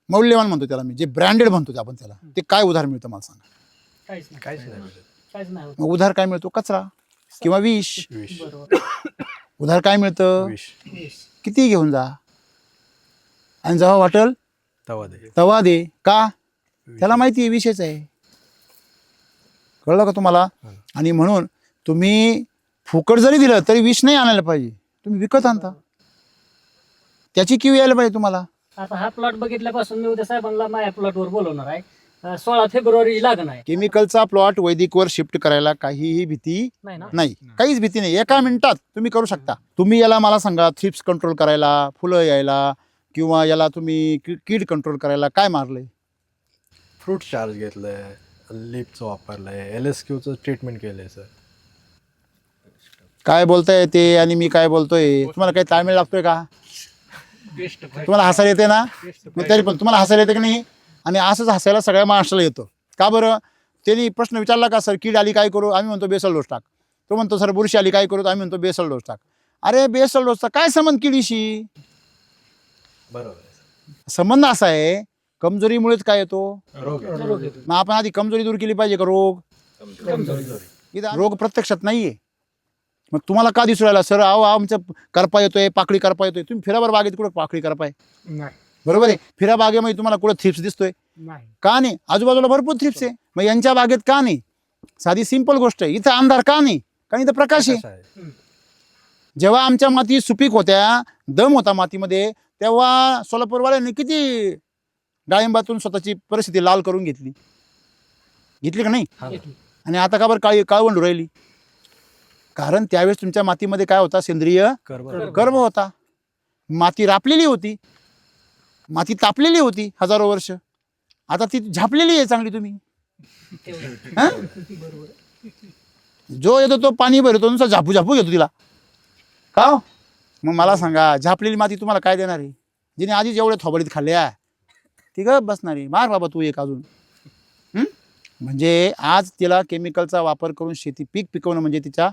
मौल्यवान म्हणतो त्याला मी, जे ब्रँडेड म्हणतो आपण त्याला, ते काय उधार मिळतं मला सांगा? काहीच नाही. मग उधार काय मिळतो? कचरा किंवा विष. बरोबर. उधार काय मिळतं? किती घेऊन जा आणि जेव्हा वाटल तवा दे. का? त्याला माहिती आहे विषयच आहे. कळलं का तुम्हाला? आणि म्हणून तुम्ही फुकट जरी दिलं तरी विष नाही आणायला पाहिजे, तुम्ही विकत आणता. त्याची किव यायला पाहिजे तुम्हाला. आता हा प्लॉट बघितल्यापासून मी उद्या साहेबांना माझ्या प्लॉटवर बोलवणार आहे. 16 फेब्रुवारी लागण आहे. केमिकलचा प्लॉट वैदिकवर शिफ्ट करायला काहीही भीती नाही, काहीच भीती नाही. 1 मिनिटात तुम्ही करू शकता. तुम्ही याला मला सांगा, थ्रिप्स कंट्रोल करायला, फुलं यायला किंवा याला तुम्ही कीड कंट्रोल करायला काय मारलंय? फ्रूट चार्ज घेतलंय, लिपचं वापरलंय, LSQचं ट्रीटमेंट केलंय सर. काय बोलताय ते आणि मी काय बोलतोय, तुम्हाला काही ताळमेळ लागतोय का? तुम्हाला हसायला येते ना? मग तरी पण तुम्हाला हसायला येते की नाही? आणि असंच हसायला सगळ्या महाराष्ट्राला येतं. का बरं? त्यांनी प्रश्न विचारला का, सर कीड आली काय करू? आम्ही म्हणतो बेसल डोस टाक. तो म्हणतो सर बुरशी आली काय करू? आम्ही म्हणतो बेसल डोस टाक. अरे बेसल डोसचा काय संबंध किडीशी? बरोबर संबंध असा आहे, कमजोरीमुळेच काय येतो? मग आपण आधी कमजोरी दूर केली पाहिजे का रोग? इथं रोग प्रत्यक्षात नाहीये. मग तुम्हाला का दिसू राहिला सर? अहो आमचं करपा येतोय, पाकळी करपा येतोय. तुम्ही फिरावर बागेत कुठं पाकळी करपाय? नाही बरोबर आहे. फिरा बागेमध्ये तुम्हाला कुठं थ्रिप्स दिसतोय नाही का नाही? आजूबाजूला भरपूर थ्रिप्स आहे. मग यांच्या बागेत का नाही? साधी सिंपल गोष्ट आहे. इथं अंधार का नाही? कारण इथं प्रकाश आहे. कसं आहे? जेव्हा आमच्या माती सुपीक होत्या, दम होता मातीमध्ये, तेव्हा सोलापूरवाल्यांनी किती डाळिंबातून स्वतःची परिस्थिती लाल करून घेतली का नाही? आणि आता का बरं काळवंडू राहिली? कारण त्यावेळेस तुमच्या मातीमध्ये काय होता? सेंद्रिय कर्ब होता. माती रापलेली होती, माती तापलेली होती हजारो वर्ष. आता ती झापलेली आहे चांगली. तुम्ही हा? जो येतो तो पाणी भरतो, नुसतं झापू झापू घेतो तिला का हो? मग मला सांगा, झापलेली माती तुम्हाला काय देणार आहे? जिने आधीच एवढ्या थोबडीत खाल्ल्या ती ग बसणारी. मार बाबा तू एक अजून. म्हणजे आज तिला केमिकलचा वापर करून शेती पीक पिकवणं म्हणजे तिच्या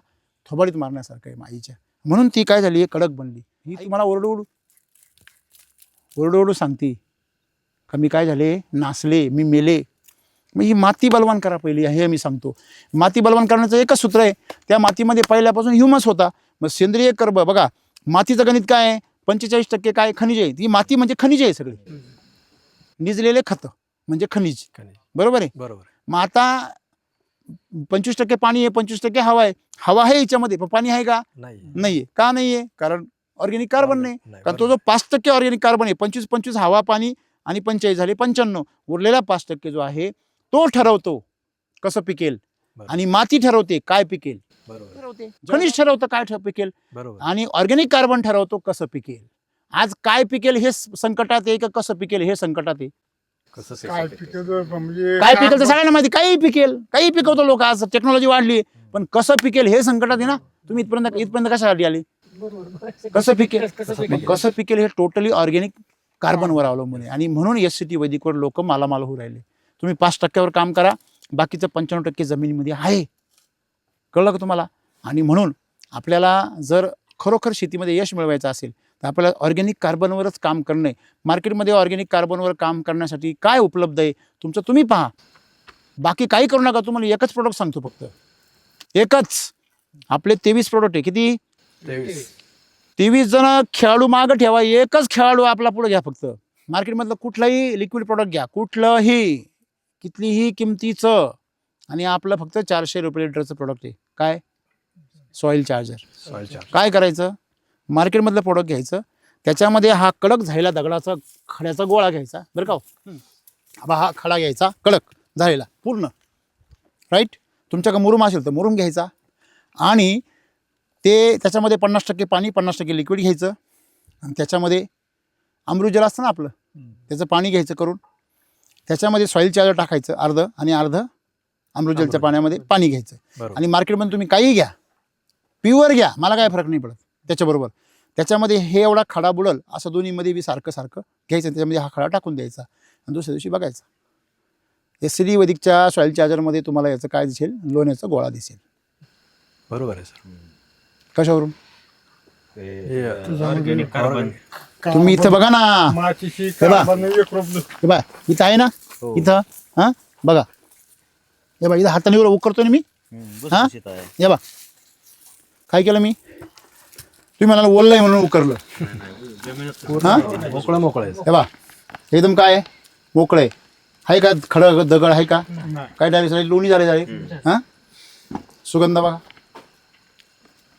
थोबडीत मारण्यासारखं आहे माईच्या. म्हणून ती काय झाली? कडक बनली. ही तुम्हाला ओरडू सांगते का मी काय झाले? नासले, मी मेले. मग ही माती बलवान करा पहिली, हे मी सांगतो. माती बलवान करण्याचं एकच सूत्र आहे. त्या मातीमध्ये पहिल्यापासून ह्युमस होता. मग सेंद्रिय कर्ब बघा, मातीचं गणित काय आहे? 45% काय? खनिज आहे. ती माती म्हणजे खनिज आहे सगळी. निजलेले खत म्हणजे खनिज. बरोबर आहे. बरोबर मग आता 25% पाणी आहे, 25% हवा आहे. हवा आहे याच्यामध्ये, पण पाणी आहे का? नाहीये. का नाहीये? कारण ऑर्गॅनिक कार्बन नाही. कारण तो जो 5% ऑर्गॅनिक कार्बन आहे, 25 हवा पाणी आणि 45 झाले 95. उरलेला 5% जो आहे तो ठरवतो कसं पिकेल. आणि माती ठरवते काय पिकेल. खनिज ठरवतं काय पिकेल. आणि ऑर्गॅनिक कार्बन ठरवतो कसं पिकेल. आज काय पिकेल हे संकटात आहे का कसं पिकेल हे संकटात आहे? काय पिकवतो म्हणजे काय पिकेल तर सगळ्यांना माहिती. काही पिकेल, काही पिकवतो लोक. आज टेक्नॉलॉजी वाढली, पण कसं पिकेल हे संकटात आहे ना. तुम्ही इथपर्यंत कशासाठी आले? कसं पिकेल. मग कसं पिकेल हे टोटली ऑर्गॅनिक कार्बनवर अवलंबून आहे. आणि म्हणून SCT वैदिकवर लोक मालामाल होऊ राहिले. तुम्ही 5%वर काम करा, बाकीचं 95% जमिनीमध्ये आहे. कळलं का तुम्हाला? आणि म्हणून आपल्याला जर खरोखर शेतीमध्ये यश मिळवायचं असेल तर आपल्याला ऑर्गॅनिक कार्बनवरच काम करणे. मार्केटमध्ये ऑर्गॅनिक कार्बनवर काम करण्यासाठी काय उपलब्ध आहे तुमचं तुम्ही पहा. बाकी काही करू नका. तुम्हाला एकच प्रोडक्ट सांगतो, फक्त एकच. आपले 23 प्रोडक्ट आहे. किती? 23 जण खेळाडू मागं ठेवा. एकच खेळाडू आपला पुढे घ्या. फक्त मार्केटमधलं कुठलंही लिक्विड प्रोडक्ट घ्या, कुठलंही, कितीही किमतीचं, आणि आपलं फक्त 400 रुपये लिटरचं प्रोडक्ट आहे. काय? Soil charger. काय करायचं? मार्केटमधलं प्रोडक्ट घ्यायचं, त्याच्यामध्ये हा कडक झालेला दगडाचा खड्याचा गोळा घ्यायचा. बरं का? हा खडा घ्यायचा कडक झालेला पूर्ण, राईट. तुमच्याकडे मुरुम असेल तर मुरुम घ्यायचा, आणि ते त्याच्यामध्ये 50% पाणी 50% लिक्विड घ्यायचं, आणि त्याच्यामध्ये अमृतजल असतं ना आपलं, त्याचं पाणी घ्यायचं करून, त्याच्यामध्ये सॉईल चार्जर टाकायचं अर्ध, आणि अर्ध अमृतजलच्या पाण्यामध्ये पाणी घ्यायचं. आणि मार्केटमध्ये तुम्ही काही घ्या, प्युअर घ्या, मला काय फरक नाही पडत. त्याच्याबरोबर त्याच्यामध्ये हे एवढा खडा बुडल असं दोन्हीमध्ये बी सारखं घ्यायचं, त्याच्यामध्ये हा खडा टाकून द्यायचा, आणि दुसऱ्या दिवशी बघायचा. SCT वैदिकच्या सॉईल चार्जरमध्ये तुम्हाला याचं काय दिसेल? लोण्याचा गोळा दिसेल. बरोबर आहे सर. कशावरून? Organic carbon. तुम्ही इथं बघा ना, मातीशी हे बा. कार्बन एक रुपये. हे बा इथं आहे ना, इथं हां बघा, हे बा इथं हाताने उकरतो ना मी. हां हे बा काय केलं मी? तुम्ही म्हणाला ओललंय म्हणून उकरलं. हां मोकळं आहे. हे बा एकदम काय मोकळं आहे का? खडं दगड आहे का? काय डायरेक्ट लोणी झाले हां. सुगंध बघा,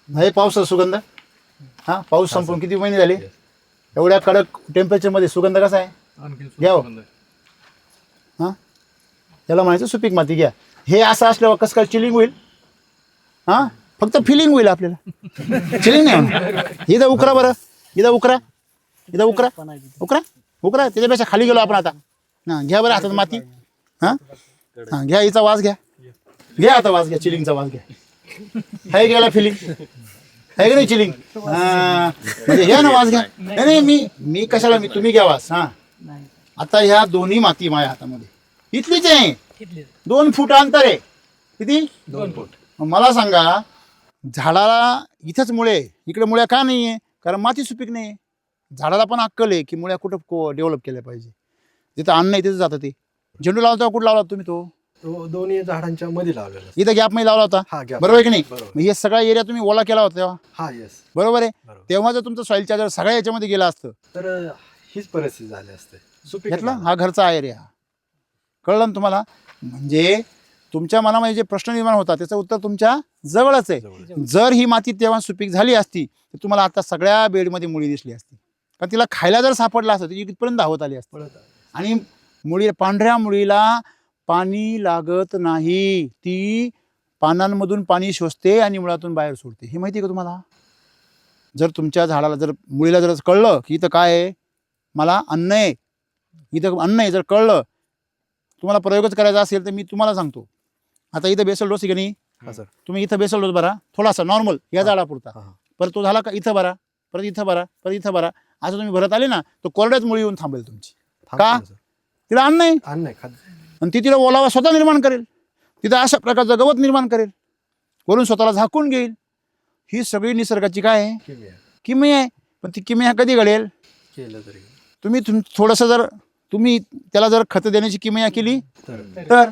हे पावसाचा सुगंध. हां पाऊस संपून किती महिने झाले? एवढ्या कडक टेम्परेचरमध्ये सुगंध कसा आहे? घ्या हो. हां त्याला म्हणायचं सुपीक माती घ्या. हे असं असल्यावर कसं काय चिलिंग होईल? हां फक्त फिलिंग होईल आपल्याला, चिलिंग नाही होणार. इथं उकरा बरं, इथं उकरा, इथं उकरा उकरा उकरा. त्याच्यापेक्षा खाली गेलो आपण आता. हां घ्या बरं हातात माती. हां हां घ्या, हिचा वास घ्या, घ्या आता वास घ्या, चिलिंगचा वास घ्या. हे गेला फिलिंग. आहे की नाही चिलिंग? म्हणजे घ्या ना वास घ्या. नाही नाही मी कशाला तुम्ही घ्या वास. हा नाही आता ह्या दोन्ही माती माझ्या हातामध्ये इथलीच आहे. घेतली 2 फूट अंतर आहे. किती? 2 फूट. मग मला सांगा झाडाला इथंच मुळे इकडे मुळ्या का नाही आहे? कारण माती सुपीक नाही. झाडाला पण अक्कल आहे की मुळ्या कुठं डेव्हलप केल्या पाहिजे. जिथं अन्न आहे तिथं जातं ते. झेंडू लावता कुठं लावला तुम्ही तो? तो दोन्ही झाडांच्या मध्ये लावलेला असतो. इथं गॅप मध्ये लावला होता. हा gap. बरोबर आहे की नाही? बरोबर. मग हे सगळा एरिया तुम्ही ओला केला होता तेव्हा. हा येस. बरोबर आहे. बरोबर. तेव्हा जर तुमचं सॉइल चार्जर सगळ्या याच्यामध्ये गेलं असतं. तर हीच परिस्थिती झाली असते. सुपीक घेतला झालं. हा घरचा एरिया. कळलं ना तुम्हाला? म्हणजे तुमच्या मनामध्ये जे प्रश्न निर्माण होता त्याचं उत्तर तुमच्या जवळच आहे. जर ही माती तेव्हा सुपीक झाली असती तर तुम्हाला आता सगळ्या बेडमध्ये मुळी दिसली असती. कारण तिला खायला जर सापडला असतं ती इथपर्यंत धावत आली असती. पळत आलं. आणि पांढऱ्या मुळीला पाणी लागत नाही. ती पानांमधून पाणी शोषते आणि मुळातून बाहेर सोडते. हे माहिती आहे का तुम्हाला? जर तुमच्या झाडाला जर मुळीला जर कळलं की इथं काय आहे, मला अन्न आहे, इथं अन्न आहे, जर कळलं तुम्हाला प्रयोगच करायचा असेल तर मी तुम्हाला सांगतो. आता इथं बेसल डोस आहे की नाही? हा सर. तुम्ही इथं बेसल डोस भरा थोडासा नॉर्मल या झाडापुरता. हा, हा. परत तो झाला का इथं भरा, परत इथं भरा, परत इथं भरा. असं तुम्ही भरत आले ना तर कोरड्याच मुळी येऊन थांबेल तुमची. थांबतो का? ना सर. तिला अन्न आहे अन्न आहे खाद्य. आणि ती तिला ओलावा स्वतः निर्माण करेल. तिथं अशा प्रकारचं गवत निर्माण करेल, वरून स्वतःला झाकून घेईल. ही सगळी निसर्गाची काय आहे? किमया किमया आहे. पण ती किमया कधी घडेल? केलं तरी तुम्ही थोडंसं जर तुम्ही त्याला जर खतं देण्याची किमया केली तर तर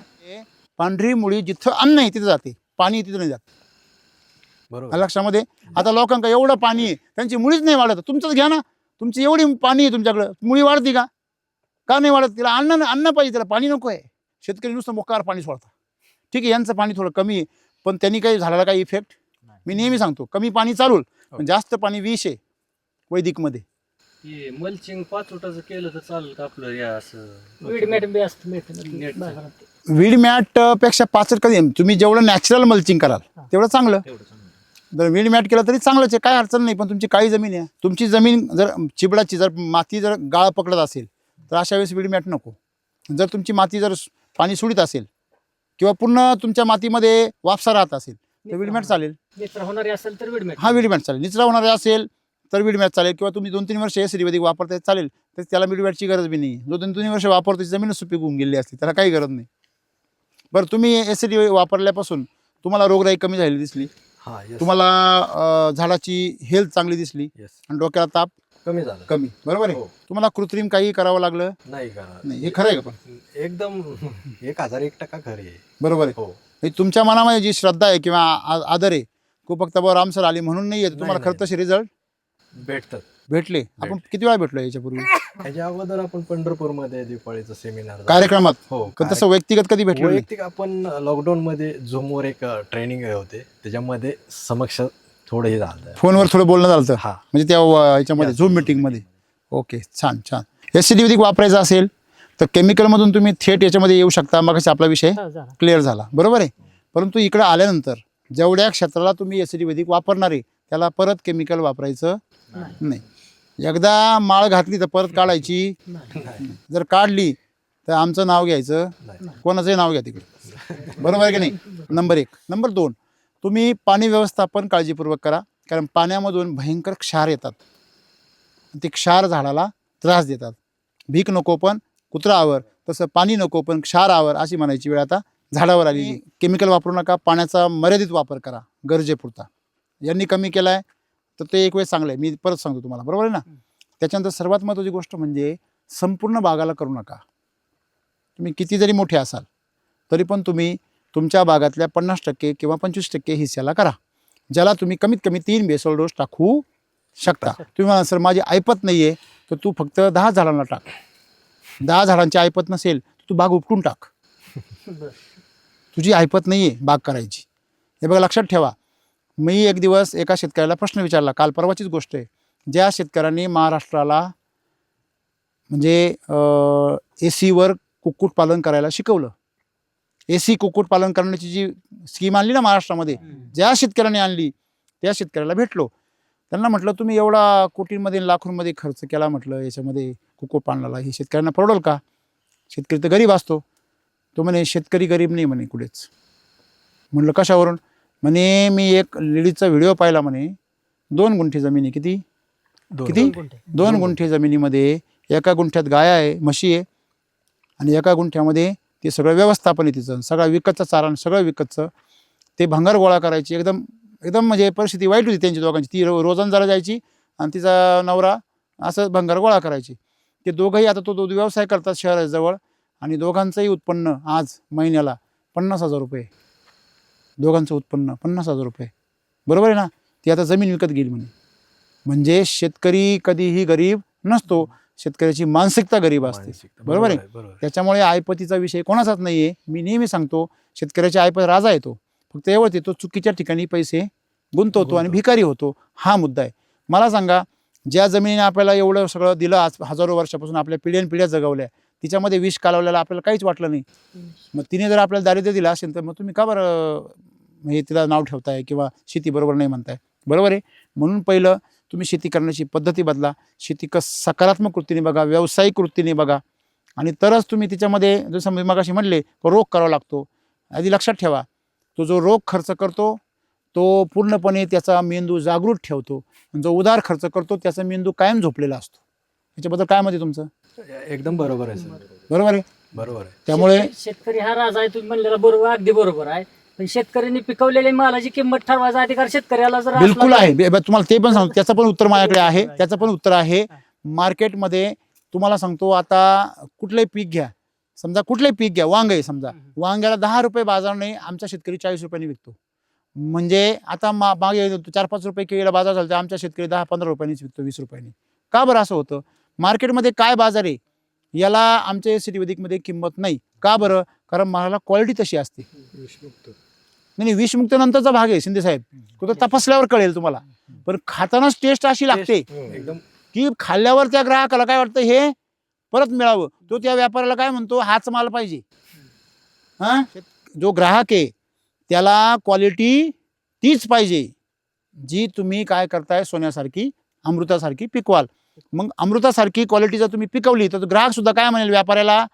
पांढरी मुळी जिथं अन्न आहे तिथं जाते, पाणी तिथं नाही जात. बरोबर. लक्षामध्ये आता लोकांना एवढं पाणी आहे त्यांची मुळीच नाही वाढत. तुमचंच घ्या ना, तुमची एवढी पाणी आहे तुमच्याकडं, मुळी वाढते का? का नाही वाढत? तिला अन्न पाहिजे, त्याला पाणी नको आहे. शेतकरी नुसतं मोकार पाणी सोडतात. ठीक आहे, यांचं पाणी थोडं कमी आहे पण त्यांनी काही झाडाला काही इफेक्ट. मी नेहमी सांगतो कमी पाणी चालूल पण जास्त पाणी विष आहे वैदिकमध्ये. मल्चिंग 5 फुटाचं केलं तर चालेल का आपलं या असं वीड मॅट बी असतं मिळतं ना बाजारात. वीड मॅट पेक्षा पाचट कधी तुम्ही जेवढं नॅचरल मल्चिंग कराल तेवढं चांगलं. जर वीड मॅट केलं तरी चांगलंच आहे, काय अडचण नाही. पण तुमची काळी जमीन आहे, तुमची जमीन जर चिबडाची जर माती जर गाळ पकडत असेल तर अशा वेळेस वीड मॅट नको. जर तुमची माती जर पाणी सुडीत असेल किंवा पूर्ण तुमच्या मातीमध्ये वापसा राहत असेल तर वीड मॅट चालेल. निचरा होणारी असेल तर वीड मॅट. हा वीड मॅट चालेल. निचरा होणारे असेल तर वीड मॅट चालेल. किंवा तुम्ही 2-3 वर्ष एसिडी वापरताय चालेल, तर त्याला वीड मॅटची गरज बी नाही. जो 2-3 वर्ष वापरतो जमीन सुपीक होऊन गेली असते, त्याला काही गरज नाही. बरं, तुम्ही एसिडी वापरल्यापासून तुम्हाला रोगराई कमी झालेली दिसली, हा येस. तुम्हाला झाडाची हेल्थ चांगली दिसली येस. आणि डोक्याला ताप कमी झालं. कमी. बरोबर आहे. हो. तुम्हाला कृत्रिम काही करावं लागलं नाही का? नाही. हे खरं आहे का? पण एकदम 1001% खरी आहे. बरोबर आहे. हो. हे तुमच्या मनामध्ये जी श्रद्धा आहे किंवा आदर आहे को फक्त बाबा राम सर आली म्हणून नाही येत, तुम्हाला खरं तसे रिझल्ट भेटतात. भेटले. आपण किती वेळा भेटलो याच्यापूर्वी? ह्याच्या अगोदर आपण पंढरपूरमध्ये दिवाळीचं सेमिनार कार्यक्रमात. हो. पण तसं व्यक्तिगत कधी भेटलो नाही. वैयक्तिक आपण लॉकडाऊन मध्ये झूमवर एक ट्रेनिंग होते, त्याच्यामध्ये समक्ष थोडं हे झालं. फोनवर थोडं बोलणं झालं हा. म्हणजे त्या याच्यामध्ये झूम मीटिंगमध्ये. ओके, छान छान. एसिडी वापरायचं असेल तर केमिकलमधून तुम्ही थेट याच्यामध्ये येऊ शकता. मग आपला विषय झाला. क्लिअर झाला. बरोबर आहे. परंतु इकडे आल्यानंतर जेवढ्या क्षेत्राला तुम्ही एसिडी वापरणार आहे त्याला परत केमिकल वापरायचं नाही. एकदा माळ घातली तर परत काढायची. जर काढली तर आमचं नाव घ्यायचं, कोणाचंही नाव घ्या तिकडे. बरोबर आहे की नाही? नंबर 1. नंबर 2, तुम्ही पाणी व्यवस्थापन काळजीपूर्वक करा. कारण पाण्यामधून भयंकर क्षार येतात. ते क्षार झाडाला त्रास देतात. भीक नको पण कुत्रा आवर, तसं पाणी नको पण क्षार आवर अशी म्हणायची वेळ आता झाडावर आलेली. केमिकल वापरू नका, पाण्याचा मर्यादित वापर करा गरजेपुरता. यांनी कमी केला आहे तर ते एक वेळ चांगलं आहे. मी परत सांगतो तुम्हाला, बरोबर आहे ना? त्याच्यानंतर सर्वात महत्त्वाची गोष्ट म्हणजे संपूर्ण बागाला करू नका. तुम्ही किती जरी मोठे असाल तरी पण तुम्ही तुमच्या बागातल्या 50% किंवा 25% हिस्स्याला करा, ज्याला तुम्ही कमीत कमी 3 बेसल डोस टाकू शकता. तुम्ही म्हणा सर माझी ऐपत नाही आहे, तर तू फक्त 10 झाडांना टाक. 10 झाडांची ऐपत नसेल तर तू बाग उपटून टाक. तुझी ऐपत नाही आहे बाग करायची. हे बघा लक्षात ठेवा. मी एक दिवस एका शेतकऱ्याला प्रश्न विचारला, काल परवाचीच गोष्ट आहे. ज्या शेतकऱ्यांनी महाराष्ट्राला म्हणजे AC कुक्कुटपालन करायला शिकवलं, AC कुक्कुटपालन करण्याची जी स्कीम आणली ना महाराष्ट्रामध्ये, ज्या शेतकऱ्यांनी आणली त्या शेतकऱ्याला भेटलो. त्यांना म्हटलं तुम्ही एवढा कोटींमध्ये लाखोंमध्ये खर्च केला, म्हटलं याच्यामध्ये कुक्कुटपालनाला, ही शेतकऱ्यांना परवडेल का? शेतकरी तर गरीब असतो. तो म्हणे शेतकरी गरीब नाही म्हणे कुठेच. म्हटलं कशावरून? म्हणे मी एक लेडीजचा व्हिडिओ पाहिला म्हणे, 2 गुंठे जमिनी किती किती गुंठे. 2 गुंठे जमिनीमध्ये एका गुंठ्यात गाया आहे, म्हशी आहे, आणि एका गुंठ्यामध्ये ते सगळं व्यवस्थापन आहे तिचं, सगळं विकतचं चारण, सगळं विकतचं. ते भंगार गोळा करायची, एकदम एकदम म्हणजे परिस्थिती वाईट होती त्यांची दोघांची. ती रोजंदारा जायची आणि तिचा नवरा असं भंगार गोळा करायची. ते दोघंही आता तो दूध व्यवसाय करतात शहराजवळ, आणि दोघांचंही उत्पन्न आज महिन्याला 50,000 रुपये. दोघांचं उत्पन्न 50,000 रुपये, बरोबर आहे ना. ती आता जमीन विकत गेली म्हणे. म्हणजे शेतकरी कधीही गरीब नसतो, शेतकऱ्याची मानसिकता गरीब असते, बरोबर आहे. त्याच्यामुळे आयपतीचा विषय कोणाचाच नाही आहे. मी नेहमी सांगतो, शेतकऱ्याच्या आयपत राजा येतो, फक्त एवढंच येतो चुकीच्या ठिकाणी पैसे गुंतवतो आणि भिकारी होतो, हा मुद्दा आहे. मला सांगा, ज्या जमिनीने आपल्याला एवढं सगळं दिलं, आज हजारो वर्षापासून आपल्या पिढ्यानपिढ्या जगवल्या, तिच्यामध्ये विष कालवलेलं आपल्याला काहीच वाटलं नाही. मग तिने जर आपल्याला दारिद्र्य दिलं असेल तर मग तुम्ही का बरं हे तिला नाव ठेवताय किंवा शेती बरोबर नाही म्हणताय, बरोबर आहे. म्हणून पहिलं तुम्ही शेती करण्याची पद्धती बदला, शेती सकारात्मक वृत्तीने बघा, व्यावसायिक वृत्तीने बघा, आणि तरच तुम्ही तिच्यामध्ये, जसं मी मगाशी म्हटले, रोख करावा लागतो. आधी लक्षात ठेवा, तो जो रोख खर्च करतो तो पूर्णपणे त्याचा मेंदू जागृत ठेवतो, जो उदार खर्च करतो त्याचा मेंदू कायम झोपलेला असतो. याच्याबद्दल काय मत आहे तुमचं? एकदम बरोबर आहे सर, बरोबर आहे. बरोबर आहे. त्यामुळे शेतकरी हा राजा आहे, तुम्ही म्हणलेला बरोबर, अगदी बरोबर आहे. पण शेतकऱ्यांनी पिकवलेल्या मालाची किंमत ठरवायचा अधिकार शेतकऱ्याला जर असला बिलकुल तर- आहे. तुम्हाला ते पण सांगतो, त्याचं पण उत्तर माझ्याकडे आहे. त्याचं पण उत्तर आहे. मार्केटमध्ये तुम्हाला सांगतो, आता कुठलंही पीक घ्या, समजा कुठलंही पीक घ्या, वांग आहे समजा, वांग्याला 10 रुपये बाजार नाही, आमचा शेतकरी 40 रुपयांनी विकतो. म्हणजे आता मागे 4-5 रुपये केळीला बाजार झाला, तर आमच्या शेतकरी 10-15 रुपयांनीच विकतो, 20 रुपयांनी. का बरं असं होतं? मार्केटमध्ये काय बाजार आहे याला आमच्या SCT वैदिकमध्ये किंमत नाही. का बरं? कारण मला क्वालिटी तशी असते. नाही, विषमुक्त नंतरचा भाग आहे शिंदे साहेब, तो तर तपासल्यावर कळेल तुम्हाला. पण खातानाच टेस्ट अशी लागते एकदम की खाल्ल्यावर त्या ग्राहकाला काय वाटतं, हे परत मिळावं. तो त्या व्यापाऱ्याला काय म्हणतो, हाच माल पाहिजे. हां, जो ग्राहक आहे त्याला क्वालिटी तीच पाहिजे जी तुम्ही काय करताय, सोन्यासारखी अमृतासारखी पिकवाल. मग अमृतासारखी क्वालिटी जर तुम्ही पिकवली तर ग्राहक सुद्धा काय म्हणेल व्यापाऱ्याला,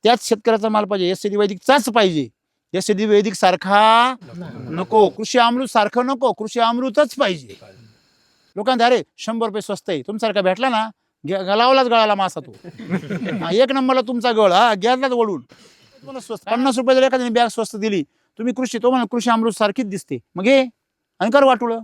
त्याच शेतकऱ्याचा माल पाहिजे, SCT वैदिकचाच पाहिजे. SCT वैदिक सारखा नको, कृषी अमृत सारखं नको, कृषी अमृतच पाहिजे. लोकांना अरे 100 रुपये स्वस्त आहे, तुमच्यासारखा भेटला ना, लावलाच गळाला मासा तो. एक नंबरला तुमचा गळ, घ्यायलाच वळून. तुम्हाला स्वस्त 50 रुपये जर एखाद्याने बॅग स्वस्त दिली, तुम्ही तो म्हणा कृषी अमृत सारखीच दिसते, मग हे आणि कर वाटुळं.